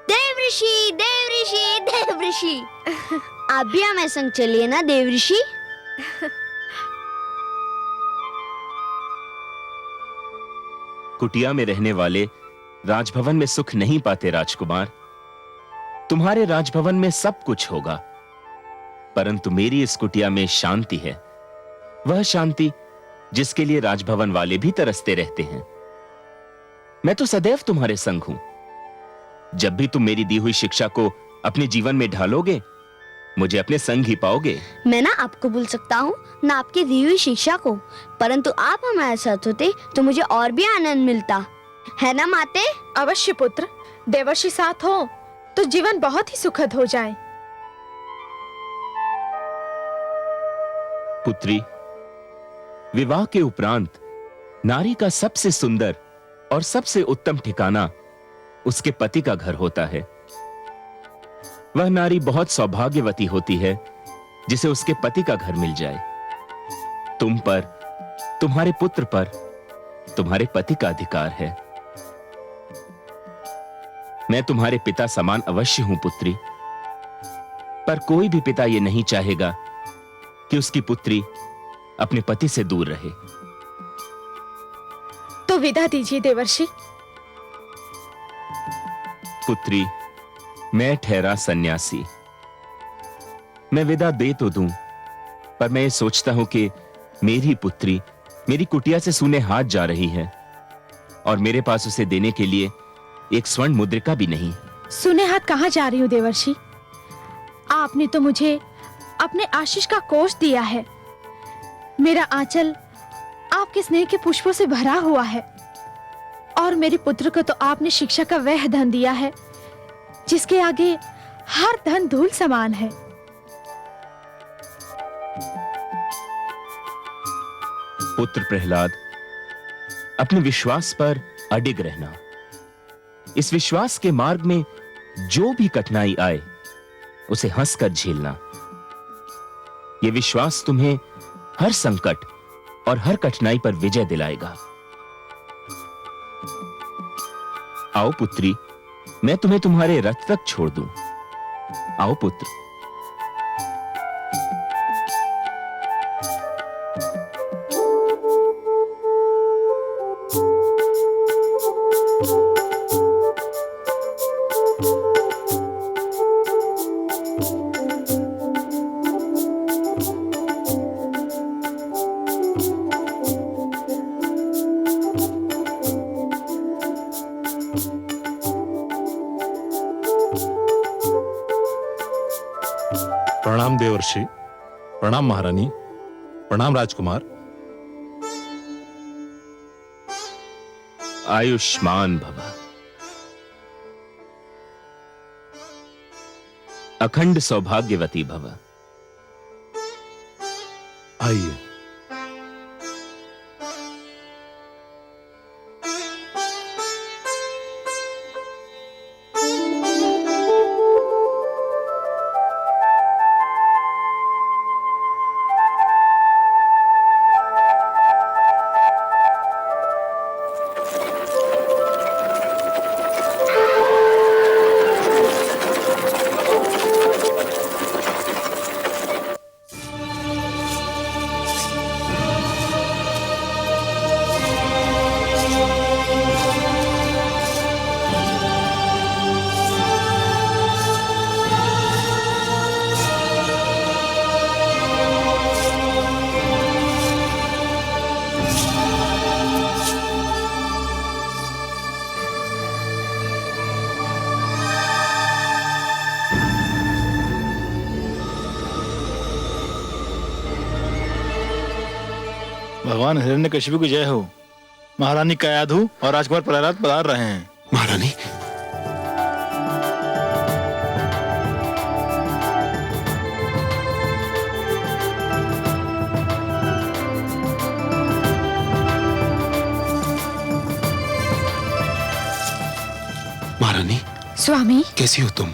देवऋषि, देवऋषि, देवऋषि, आप भी हमें संग चलिए ना देवऋषि। कुटिया में रहने वाले राजभवन में सुख नहीं पाते राजकुमार। तुम्हारे राजभवन में सब कुछ होगा, परंतु मेरी इस कुटिया में शांति है, वह शांति जिसके लिए राजभवन वाले भी तरसते रहते हैं। मैं तो सदैव तुम्हारे संग हूं। जब भी तुम मेरी दी हुई शिक्षा को अपने जीवन में ढालोगे, मुझे अपने संग ही पाओगे। मैं ना आपको भूल सकता हूँ, ना आपकी दी हुई शिक्षा को, परंतु आप हमारे साथ होते तो मुझे और भी आनंद मिलता, है ना माते? अवश्य पुत्र, देवर्षि साथ हो तो जीवन बहुत ही सुखद हो जाए। पुत्री, विवाह के उपरांत नारी का सबसे सुंदर और सबसे उत्तम ठिकाना उसके पति का घर होता है। वह नारी बहुत सौभाग्यवती होती है जिसे उसके पति का घर मिल जाए। तुम पर, तुम्हारे पुत्र पर तुम्हारे पति का अधिकार है। मैं तुम्हारे पिता समान अवश्य हूं पुत्री, पर कोई भी पिता यह नहीं चाहेगा कि उसकी पुत्री अपने पति से दूर रहे। तो विदा दीजिए देवर्षि। पुत्री, मैं ठहरा सन्यासी। मैं विदा दे तो दूं, पर मैं ये सोचता हूं कि मेरी पुत्री मेरी कुटिया से सूने हाथ जा रही है और मेरे पास उसे देने के लिए एक स्वर्ण मुद्रिका भी नहीं। सुने हाथ कहाँ जा रही हूँ देवर्षि? आपने तो मुझे अपने आशीष का कोष दिया है। मेरा आंचल आपके स्नेह के पुष्पों से भरा हुआ है, और मेरे पुत्र को तो आपने शिक्षा का वह धन दिया है जिसके आगे हर धन धूल समान है। पुत्र प्रहलाद, अपने विश्वास पर अडिग रहना। इस विश्वास के मार्ग में जो भी कठिनाई आए उसे हंसकर झेलना। यह विश्वास तुम्हें हर संकट और हर कठिनाई पर विजय दिलाएगा। आओ पुत्री, मैं तुम्हें तुम्हारे रथ तक छोड़ दूं। आओ पुत्र। प्रणाम देवर्षि, प्रणाम महारानी, प्रणाम राजकुमार। आयुष्मान भव। अखंड सौभाग्यवती भव। आइए। भगवान हिरण्यकशिपु की जय हो। महारानी कयाधु और राजकुमार प्रहलाद पधार रहे हैं। महारानी, स्वामी, कैसी हो तुम?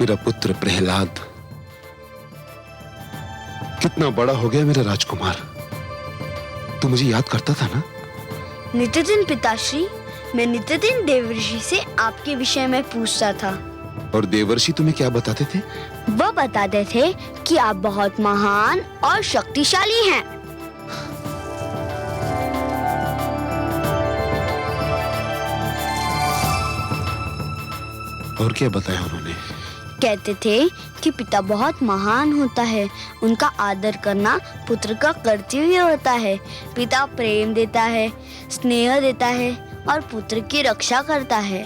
मेरा पुत्र प्रहलाद कितना बड़ा हो गया मेरा राजकुमार। तू मुझे याद करता था ना? नित्य दिन पिताश्री, मैं नित्य दिन देवर्षि से आपके विषय में पूछता था। और देवर्षि तुम्हें क्या बताते थे? वो बताते थे कि आप बहुत महान और शक्तिशाली हैं। और क्या बताया उन्होंने? कहते थे कि पिता बहुत महान होता है, उनका आदर करना पुत्र का कर्तव्य होता है। पिता प्रेम देता है, स्नेह देता है और पुत्र की रक्षा करता है।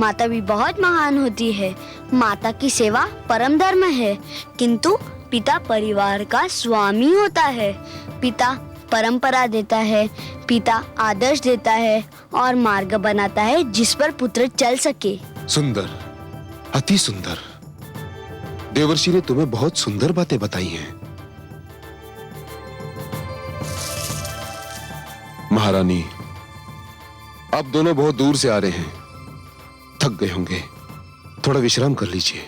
माता भी बहुत महान होती है। माता की सेवा परम धर्म है, किंतु पिता परिवार का स्वामी होता है। पिता परंपरा देता है, पिता आदर्श देता है और मार्ग बनाता है जिस पर पुत्र चल सके। सुंदर, अति सुंदर। देवर्षि ने तुम्हें बहुत सुंदर बातें बताई हैं। महारानी, आप दोनों बहुत दूर से आ रहे हैं, थक गए होंगे, थोड़ा विश्राम कर लीजिए।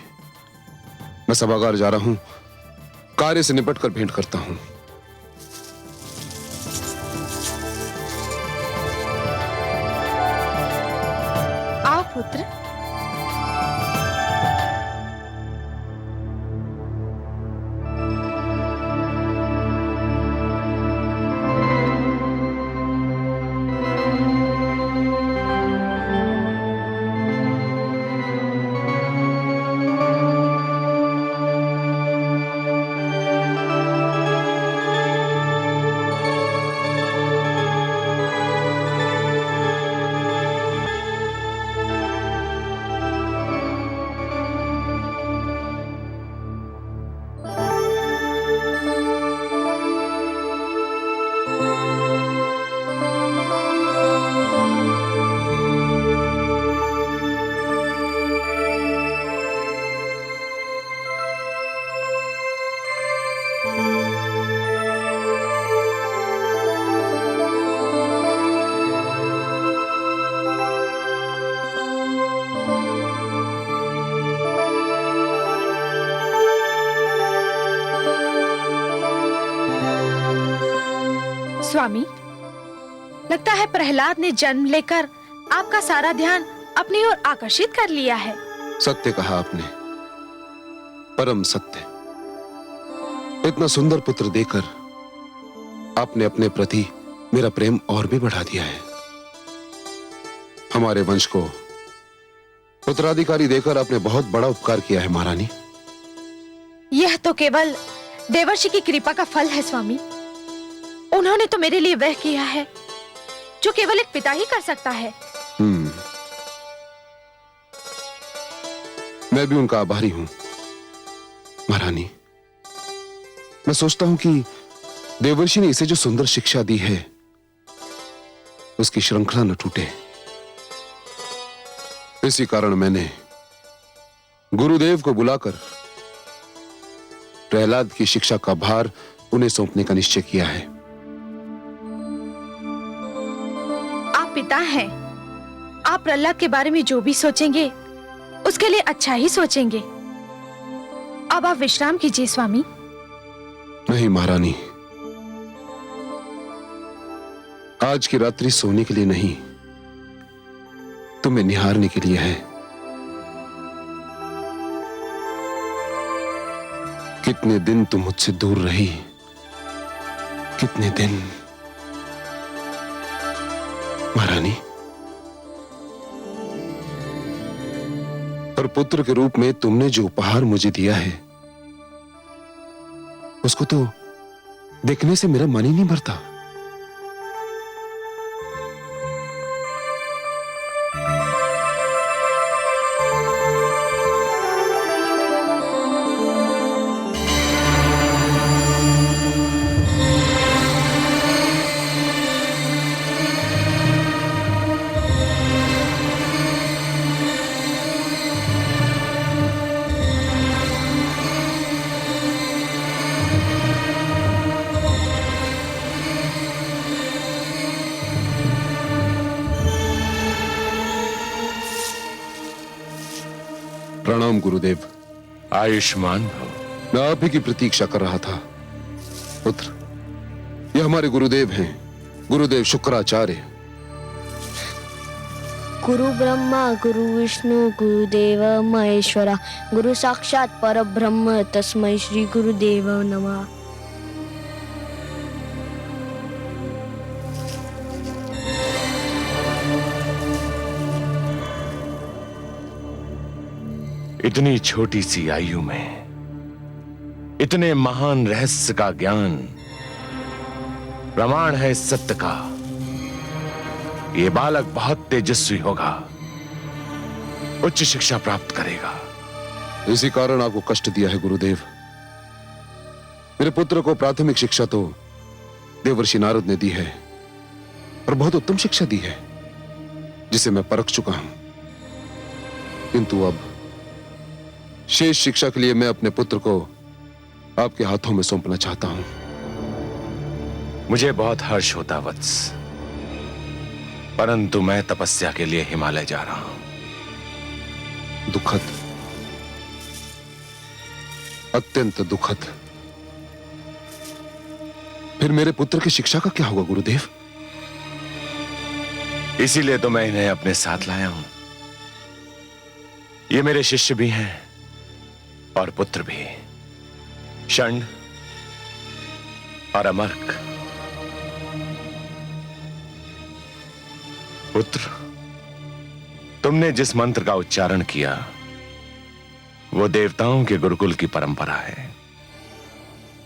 मैं सभागार जा रहा हूं, कार्य से निपट कर भेंट करता हूं। आओ पुत्र। स्वामी, लगता है प्रहलाद ने जन्म लेकर आपका सारा ध्यान अपनी ओर आकर्षित कर लिया है। सत्य कहा आपने, परम सत्य। इतना सुंदर पुत्र देकर आपने अपने प्रति मेरा प्रेम और भी बढ़ा दिया है। हमारे वंश को उत्तराधिकारी देकर आपने बहुत बड़ा उपकार किया है महारानी। यह तो केवल देवर्षि की कृपा का फल है स्वामी। उन्होंने तो मेरे लिए वह किया है जो केवल एक पिता ही कर सकता है। मैं भी उनका आभारी हूं महारानी। मैं सोचता हूं कि देवर्षि ने इसे जो सुंदर शिक्षा दी है उसकी श्रृंखला न टूटे। इसी कारण मैंने गुरुदेव को बुलाकर प्रहलाद की शिक्षा का भार उन्हें सौंपने का निश्चय किया है। आप पिता हैं, आप प्रहलाद के बारे में जो भी सोचेंगे उसके लिए अच्छा ही सोचेंगे। अब आप विश्राम कीजिए स्वामी। नहीं महारानी, आज की रात्रि सोने के लिए नहीं, तुम्हें निहारने के लिए है। कितने दिन तुम मुझसे दूर रही, कितने दिन महारानी। और पुत्र के रूप में तुमने जो उपहार मुझे दिया है उसको तो देखने से मेरा मन ही नहीं भरता। प्रणाम गुरुदेव। आयुष्मान भव। मैं आप ही की प्रतीक्षा कर रहा था पुत्र। ये हमारे गुरुदेव हैं, गुरुदेव शुक्राचार्य। गुरु ब्रह्मा गुरु विष्णु गुरुदेव महेश्वरा गुरु साक्षात परब्रह्म तस्मै श्री गुरुदेव नमः। इतनी छोटी सी आयु में इतने महान रहस्य का ज्ञान, प्रमाण है सत्य का। ये बालक बहुत तेजस्वी होगा, उच्च शिक्षा प्राप्त करेगा। इसी कारण आपको कष्ट दिया है गुरुदेव। मेरे पुत्र को प्राथमिक शिक्षा तो देवर्षि नारद ने दी है और बहुत उत्तम शिक्षा दी है जिसे मैं परख चुका हूं। किंतु अब शेष शिक्षा के लिए मैं अपने पुत्र को आपके हाथों में सौंपना चाहता हूं। मुझे बहुत हर्ष होता वत्स, परंतु मैं तपस्या के लिए हिमालय जा रहा हूं। दुखद, अत्यंत दुखद। फिर मेरे पुत्र की शिक्षा का क्या होगा गुरुदेव? इसीलिए तो मैं इन्हें अपने साथ लाया हूं। ये मेरे शिष्य भी हैं और पुत्र भी, षंड और अमर्क। पुत्र, तुमने जिस मंत्र का उच्चारण किया वो देवताओं के गुरुकुल की परंपरा है।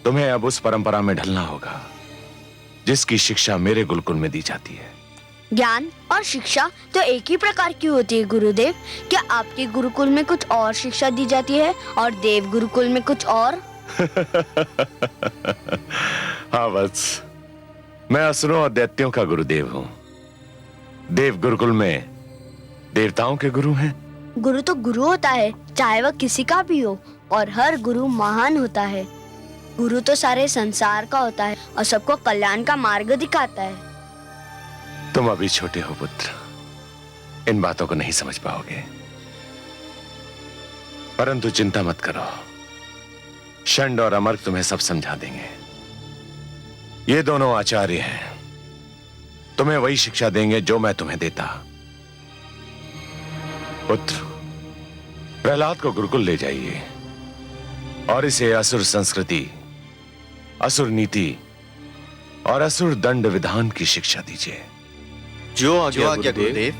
तुम्हें अब उस परंपरा में ढलना होगा जिसकी शिक्षा मेरे गुरुकुल में दी जाती है। ज्ञान और शिक्षा तो एक ही प्रकार की होती है गुरुदेव। क्या आपके गुरुकुल में कुछ और शिक्षा दी जाती है और देव गुरुकुल में कुछ और? हाँ वत्स, मैं असुरों और दैत्यों का गुरुदेव हूँ। देव गुरुकुल में देवताओं के गुरु हैं। गुरु तो गुरु होता है, चाहे वह किसी का भी हो, और हर गुरु महान होता है। गुरु तो सारे संसार का होता है और सबको कल्याण का मार्ग दिखाता है। तुम अभी छोटे हो पुत्र, इन बातों को नहीं समझ पाओगे, परंतु चिंता मत करो, षंड और अमर्क तुम्हें सब समझा देंगे। ये दोनों आचार्य हैं, तुम्हें वही शिक्षा देंगे जो मैं तुम्हें देता। पुत्र, प्रहलाद को गुरुकुल ले जाइए और इसे असुर संस्कृति, असुर नीति और असुर दंड विधान की शिक्षा दीजिए। जो आज्ञा गुरुदेव।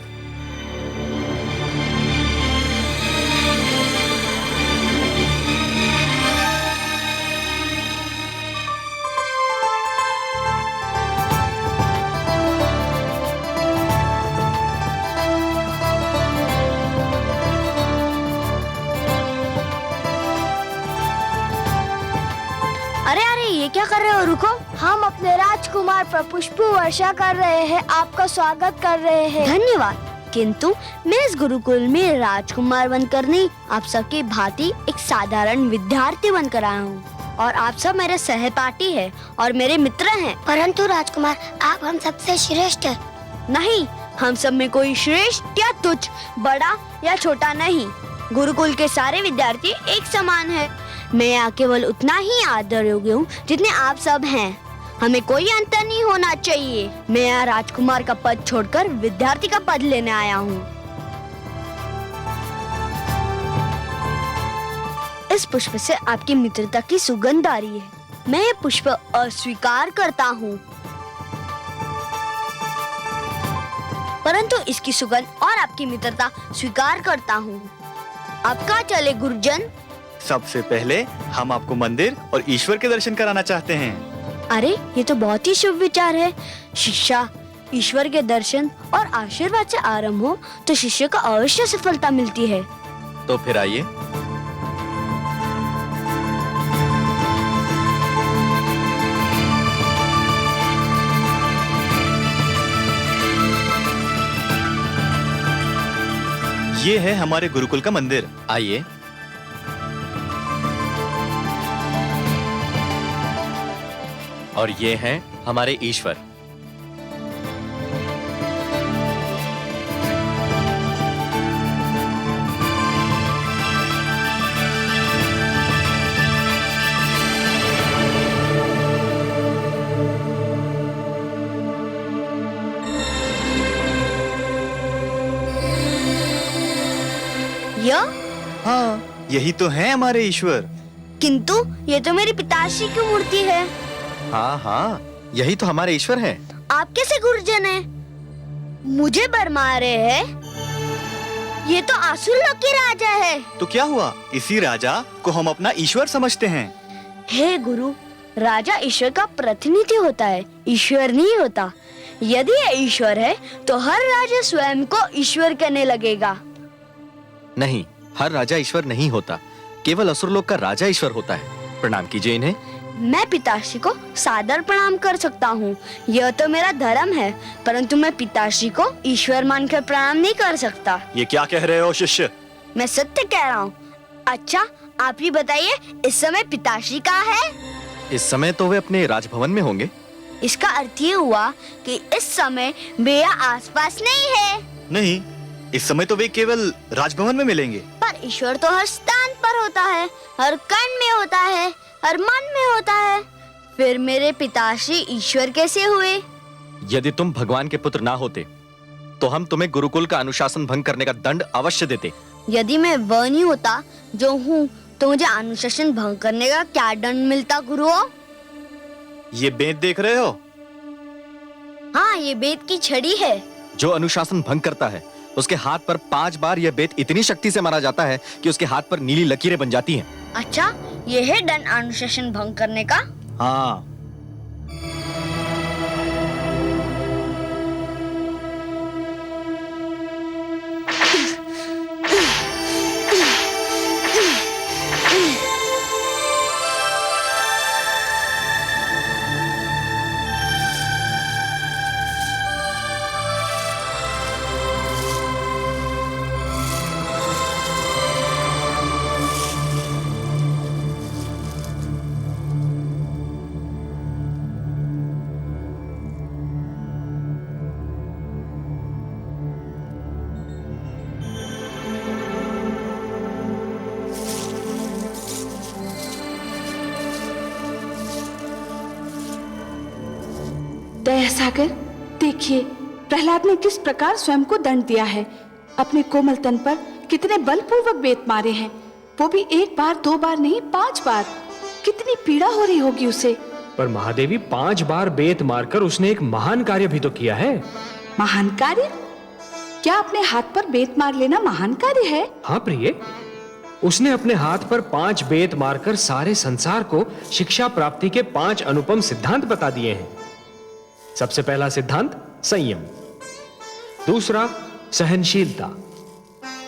अरे अरे, ये क्या कर रहे हो? रुको। हम अपने राजकुमार पर पुष्प वर्षा कर रहे हैं, आपका स्वागत कर रहे हैं। धन्यवाद। किंतु मैं इस गुरुकुल में राजकुमार बनकर नहीं, आप सबकी भांति एक साधारण विद्यार्थी बनकर आया हूँ और आप सब मेरे सहपाठी हैं और मेरे मित्र हैं। परंतु राजकुमार, आप हम सबसे श्रेष्ठ हैं। नहीं, हम सब में कोई श्रेष्ठ या तुच्छ, बड़ा या छोटा नहीं। गुरुकुल के सारे विद्यार्थी एक समान हैं। मैं यहाँ केवल उतना ही आदर योग्य हूँ जितने आप सब हैं। हमें कोई अंतर नहीं होना चाहिए। मैं यहाँ राजकुमार का पद छोड़कर विद्यार्थी का पद लेने आया हूँ। इस पुष्प से आपकी मित्रता की सुगंध आ रही है। मैं ये पुष्प अस्वीकार करता हूँ, परंतु इसकी सुगंध और आपकी मित्रता स्वीकार करता हूँ। अब कहाँ चले गुरुजन? सबसे पहले हम आपको मंदिर और ईश्वर के दर्शन कराना चाहते हैं। अरे, ये तो बहुत ही शुभ विचार है। शिक्षा, ईश्वर के दर्शन और आशीर्वाद से आरंभ हो तो शिष्य को अवश्य सफलता मिलती है। तो फिर आइए। ये है हमारे गुरुकुल का मंदिर, आइए। और ये हैं हमारे ईश्वर। यह? हाँ, यही तो है हमारे ईश्वर। किंतु ये तो मेरी पिताश्री की मूर्ति है। हाँ हाँ, यही तो हमारे ईश्वर हैं। आप कैसे गुरुजन हैं? मुझे बरमा रहे हैं? ये तो असुर लोक के राजा है। तो क्या हुआ, इसी राजा को हम अपना ईश्वर समझते हैं। हे गुरु, राजा ईश्वर का प्रतिनिधि होता है, ईश्वर नहीं होता। यदि ये ईश्वर है तो हर राजा स्वयं को ईश्वर कहने लगेगा। नहीं, हर राजा ईश्वर नहीं होता, केवल असुर लोक का राजा ईश्वर होता है। प्रणाम कीजिए इन्हें। मैं पिताश्री को सादर प्रणाम कर सकता हूँ, यह तो मेरा धर्म है, परंतु मैं पिताश्री को ईश्वर मानकर प्रणाम नहीं कर सकता। ये क्या कह रहे हो शिष्य? मैं सत्य कह रहा हूँ। अच्छा, आप ही बताइए, इस समय पिताश्री कहाँ है? इस समय तो वे अपने राजभवन में होंगे। इसका अर्थ ये हुआ कि इस समय वे आसपास नहीं है। नहीं, इस समय तो वे केवल राजभवन में मिलेंगे। पर ईश्वर तो हर स्थान पर होता है, हर कण में होता है, हर मन में होता है। फिर मेरे पिताश्री ईश्वर कैसे हुए? यदि तुम भगवान के पुत्र ना होते तो हम तुम्हें गुरुकुल का अनुशासन भंग करने का दंड अवश्य देते। यदि मैं वह नहीं होता जो हूँ, तो मुझे अनुशासन भंग करने का क्या दंड मिलता गुरुओं? ये बेत देख रहे हो? हाँ, ये बेत की छड़ी है। जो अनुशासन भंग करता है उसके हाथ पर 5 बार यह बेत इतनी शक्ति से मारा जाता है कि उसके हाथ पर नीली लकीरें बन जाती हैं। अच्छा, ये है दंड अनुशासन भंग करने का? हाँ। दया सागर, देखिए प्रहलाद ने किस प्रकार स्वयं को दंड दिया है। अपने कोमल तन पर कितने बलपूर्वक बेत मारे हैं, वो भी 1 बार 2 बार नहीं 5 बार। कितनी पीड़ा हो रही होगी उसे। पर महादेवी, 5 बार बेत मारकर उसने एक महान कार्य भी तो किया है। महान कार्य? क्या अपने हाथ पर बेत मार लेना महान कार्य है? हाँ प्रिय, उसने अपने हाथ पर 5 बेत मारकर सारे संसार को शिक्षा प्राप्ति के 5 अनुपम सिद्धांत बता दिए हैं। सबसे पहला सिद्धांत संयम, दूसरा सहनशीलता,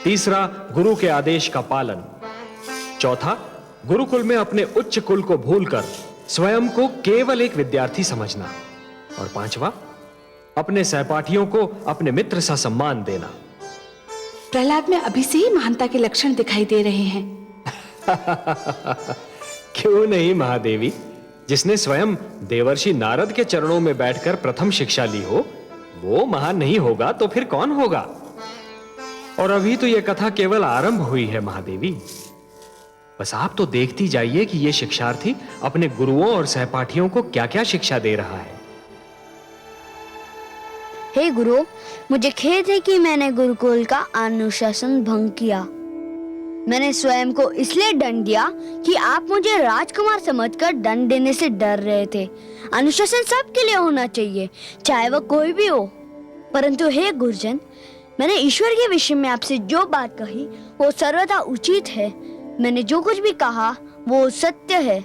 तीसरा गुरु के आदेश का पालन, चौथा गुरुकुल में अपने उच्च कुल को भूलकर स्वयं को केवल एक विद्यार्थी समझना, और पांचवा अपने सहपाठियों को अपने मित्र सा सम्मान देना। प्रहलाद में अभी से ही महानता के लक्षण दिखाई दे रहे हैं। क्यों नहीं महादेवी, जिसने स्वयं देवर्षि नारद के चरणों में बैठकर प्रथम शिक्षा ली हो, वो महान नहीं होगा तो फिर कौन होगा? और अभी तो यह कथा केवल आरंभ हुई है महादेवी। बस आप तो देखती जाइए कि ये शिक्षार्थी अपने गुरुओं और सहपाठियों को क्या-क्या शिक्षा दे रहा है। हे गुरु, मुझे खेद है कि मैंने गुरुकुल का अनुशासन भंग किया। मैंने स्वयं को इसलिए दंड दिया कि आप मुझे राजकुमार समझकर दंड देने से डर रहे थे। अनुशासन सबके लिए होना चाहिए, चाहे वह कोई भी हो। परंतु हे गुरुजन, मैंने ईश्वर के विषय में आपसे जो बात कही वो सर्वथा उचित है। मैंने जो कुछ भी कहा वो सत्य है।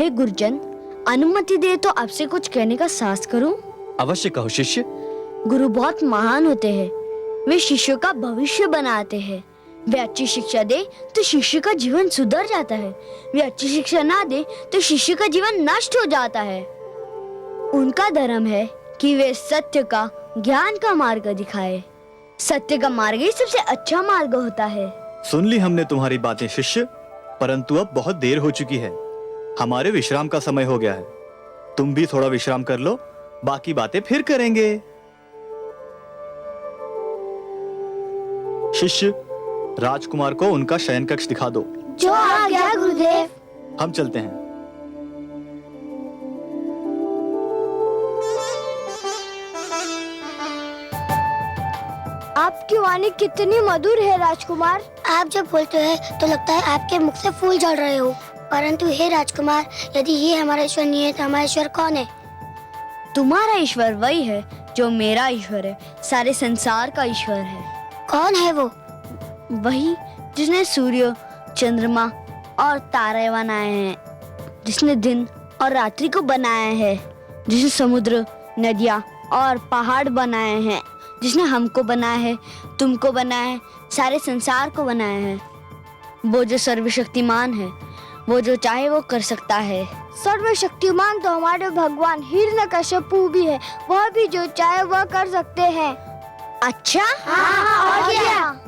हे गुरुजन, अनुमति दे तो आपसे कुछ कहने का साहस करूं? अवश्य कहो शिष्य। गुरु बहुत महान होते हैं, वे शिष्यों का भविष्य बनाते हैं। वे अच्छी शिक्षा दे तो शिष्य का जीवन सुधर जाता है, वे अच्छी शिक्षा ना दे तो शिष्य का जीवन नष्ट हो जाता है। उनका धर्म है कि वे सत्य का, ज्ञान का मार्ग दिखाए। सत्य का मार्ग ही सबसे अच्छा मार्ग होता है। सुन ली हमने तुम्हारी बातें शिष्य, परंतु अब बहुत देर हो चुकी है, हमारे विश्राम का समय हो गया है। तुम भी थोड़ा विश्राम कर लो, बाकी बातें फिर करेंगे। शिष्य, राजकुमार को उनका शयन कक्ष दिखा दो। जो आज्ञा गुरुदेव। हम चलते हैं। आपकी वाणी कितनी मधुर है राजकुमार। आप जब बोलते हैं तो लगता है आपके मुख से फूल झड़ रहे हो। परंतु हे राजकुमार, यदि ये हमारा ईश्वर नहीं है तो हमारा ईश्वर कौन है? तुम्हारा ईश्वर वही है जो मेरा ईश्वर है, सारे संसार का ईश्वर है। कौन है वो? वही जिसने सूर्य, चंद्रमा और तारे बनाए हैं, जिसने दिन और रात्रि को बनाया है, जिसने समुद्र, नदियाँ और पहाड़ बनाए हैं, जिसने हमको बनाया है, तुमको बनाया है, सारे संसार को बनाया है। वो जो सर्वशक्तिमान है, वो जो चाहे वो कर सकता है। सर्वशक्तिमान तो हमारे भगवान हिरण्यकश्यपु भी है, वह भी जो चाहे वह कर सकते हैं। अच्छा, हाँ, और क्या?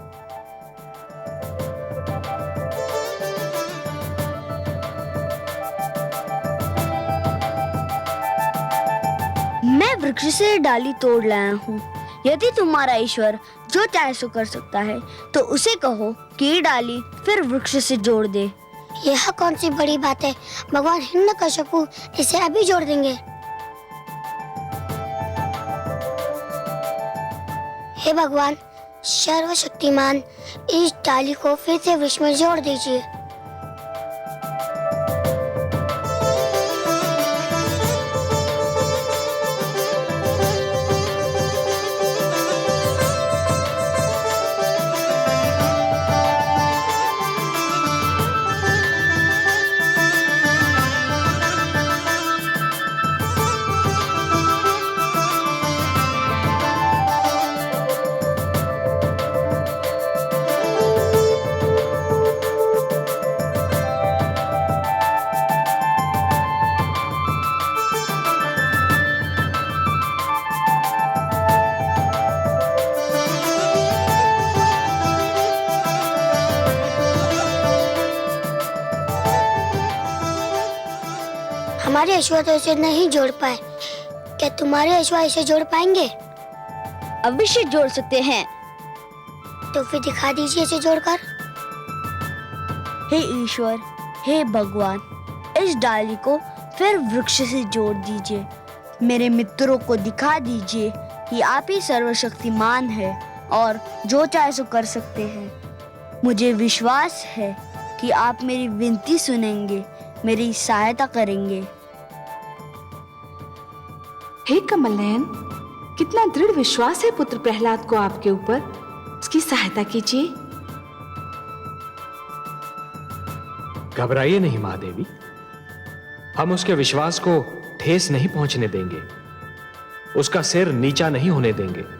मैं वृक्ष से डाली तोड़ लाया हूँ। यदि तुम्हारा ईश्वर जो चाहे सो कर सकता है तो उसे कहो कि ये डाली फिर वृक्ष से जोड़ दे। यह कौन सी बड़ी बात है? भगवान हिरण्यकश्यपु इसे अभी जोड़ देंगे। हे भगवान सर्वशक्तिमान, इस डाली को फिर से वृक्ष में जोड़ दीजिए। हमारे ईश्वर तो इसे नहीं जोड़ पाए, क्या तुम्हारे ईश्वर इसे जोड़ पाएंगे? अवश्य जोड़ सकते हैं। तो फिर दिखा दीजिए इसे जोड़कर। हे ईश्वर, हे भगवान, इस डाली को फिर वृक्ष से जोड़ दीजिए। मेरे मित्रों को दिखा दीजिए कि आप ही सर्वशक्तिमान है और जो चाहे सो कर सकते हैं। मुझे विश्वास है कि आप मेरी विनती सुनेंगे, मेरी सहायता करेंगे। हे कमल नयन, कितना दृढ़ विश्वास है पुत्र प्रहलाद को आपके ऊपर। उसकी सहायता कीजिए। घबराइए नहीं महादेवी, हम उसके विश्वास को ठेस नहीं पहुंचने देंगे, उसका सिर नीचा नहीं होने देंगे।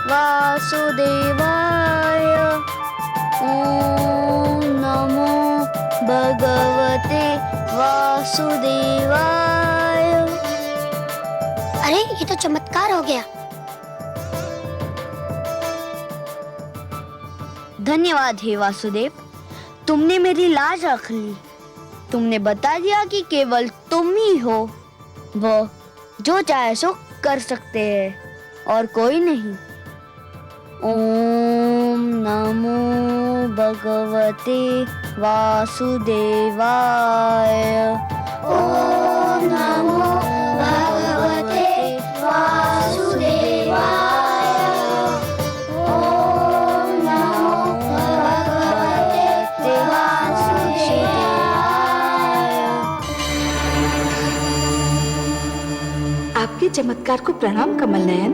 वासुदेवाय। ओम नमो भगवते वासुदेवाय। अरे ये तो चमत्कार हो गया। धन्यवाद हे वासुदेव, तुमने मेरी लाज रख ली। तुमने बता दिया कि केवल तुम ही हो वो जो चाहे सो कर सकते हैं और कोई नहीं। ओम नमो भगवते वासुदेवाय। ओम नमो भगवते वासुदेवाय। ओम नमो भगवते वासुदेवाय। आपके चमत्कार को प्रणाम कमल नयन।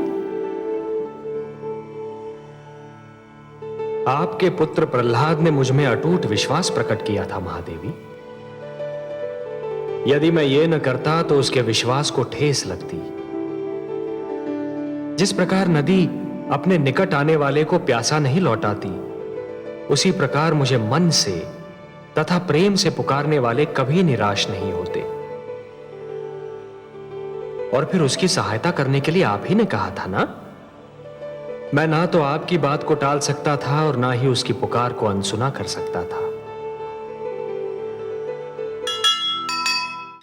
आपके पुत्र प्रहलाद ने मुझ में अटूट विश्वास प्रकट किया था महादेवी। यदि मैं ये न करता तो उसके विश्वास को ठेस लगती। जिस प्रकार नदी अपने निकट आने वाले को प्यासा नहीं लौटाती, उसी प्रकार मुझे मन से तथा प्रेम से पुकारने वाले कभी निराश नहीं होते। और फिर उसकी सहायता करने के लिए आप ही ने कहा था ना? मैं ना तो आपकी बात को टाल सकता था और ना ही उसकी पुकार को अनसुना कर सकता था।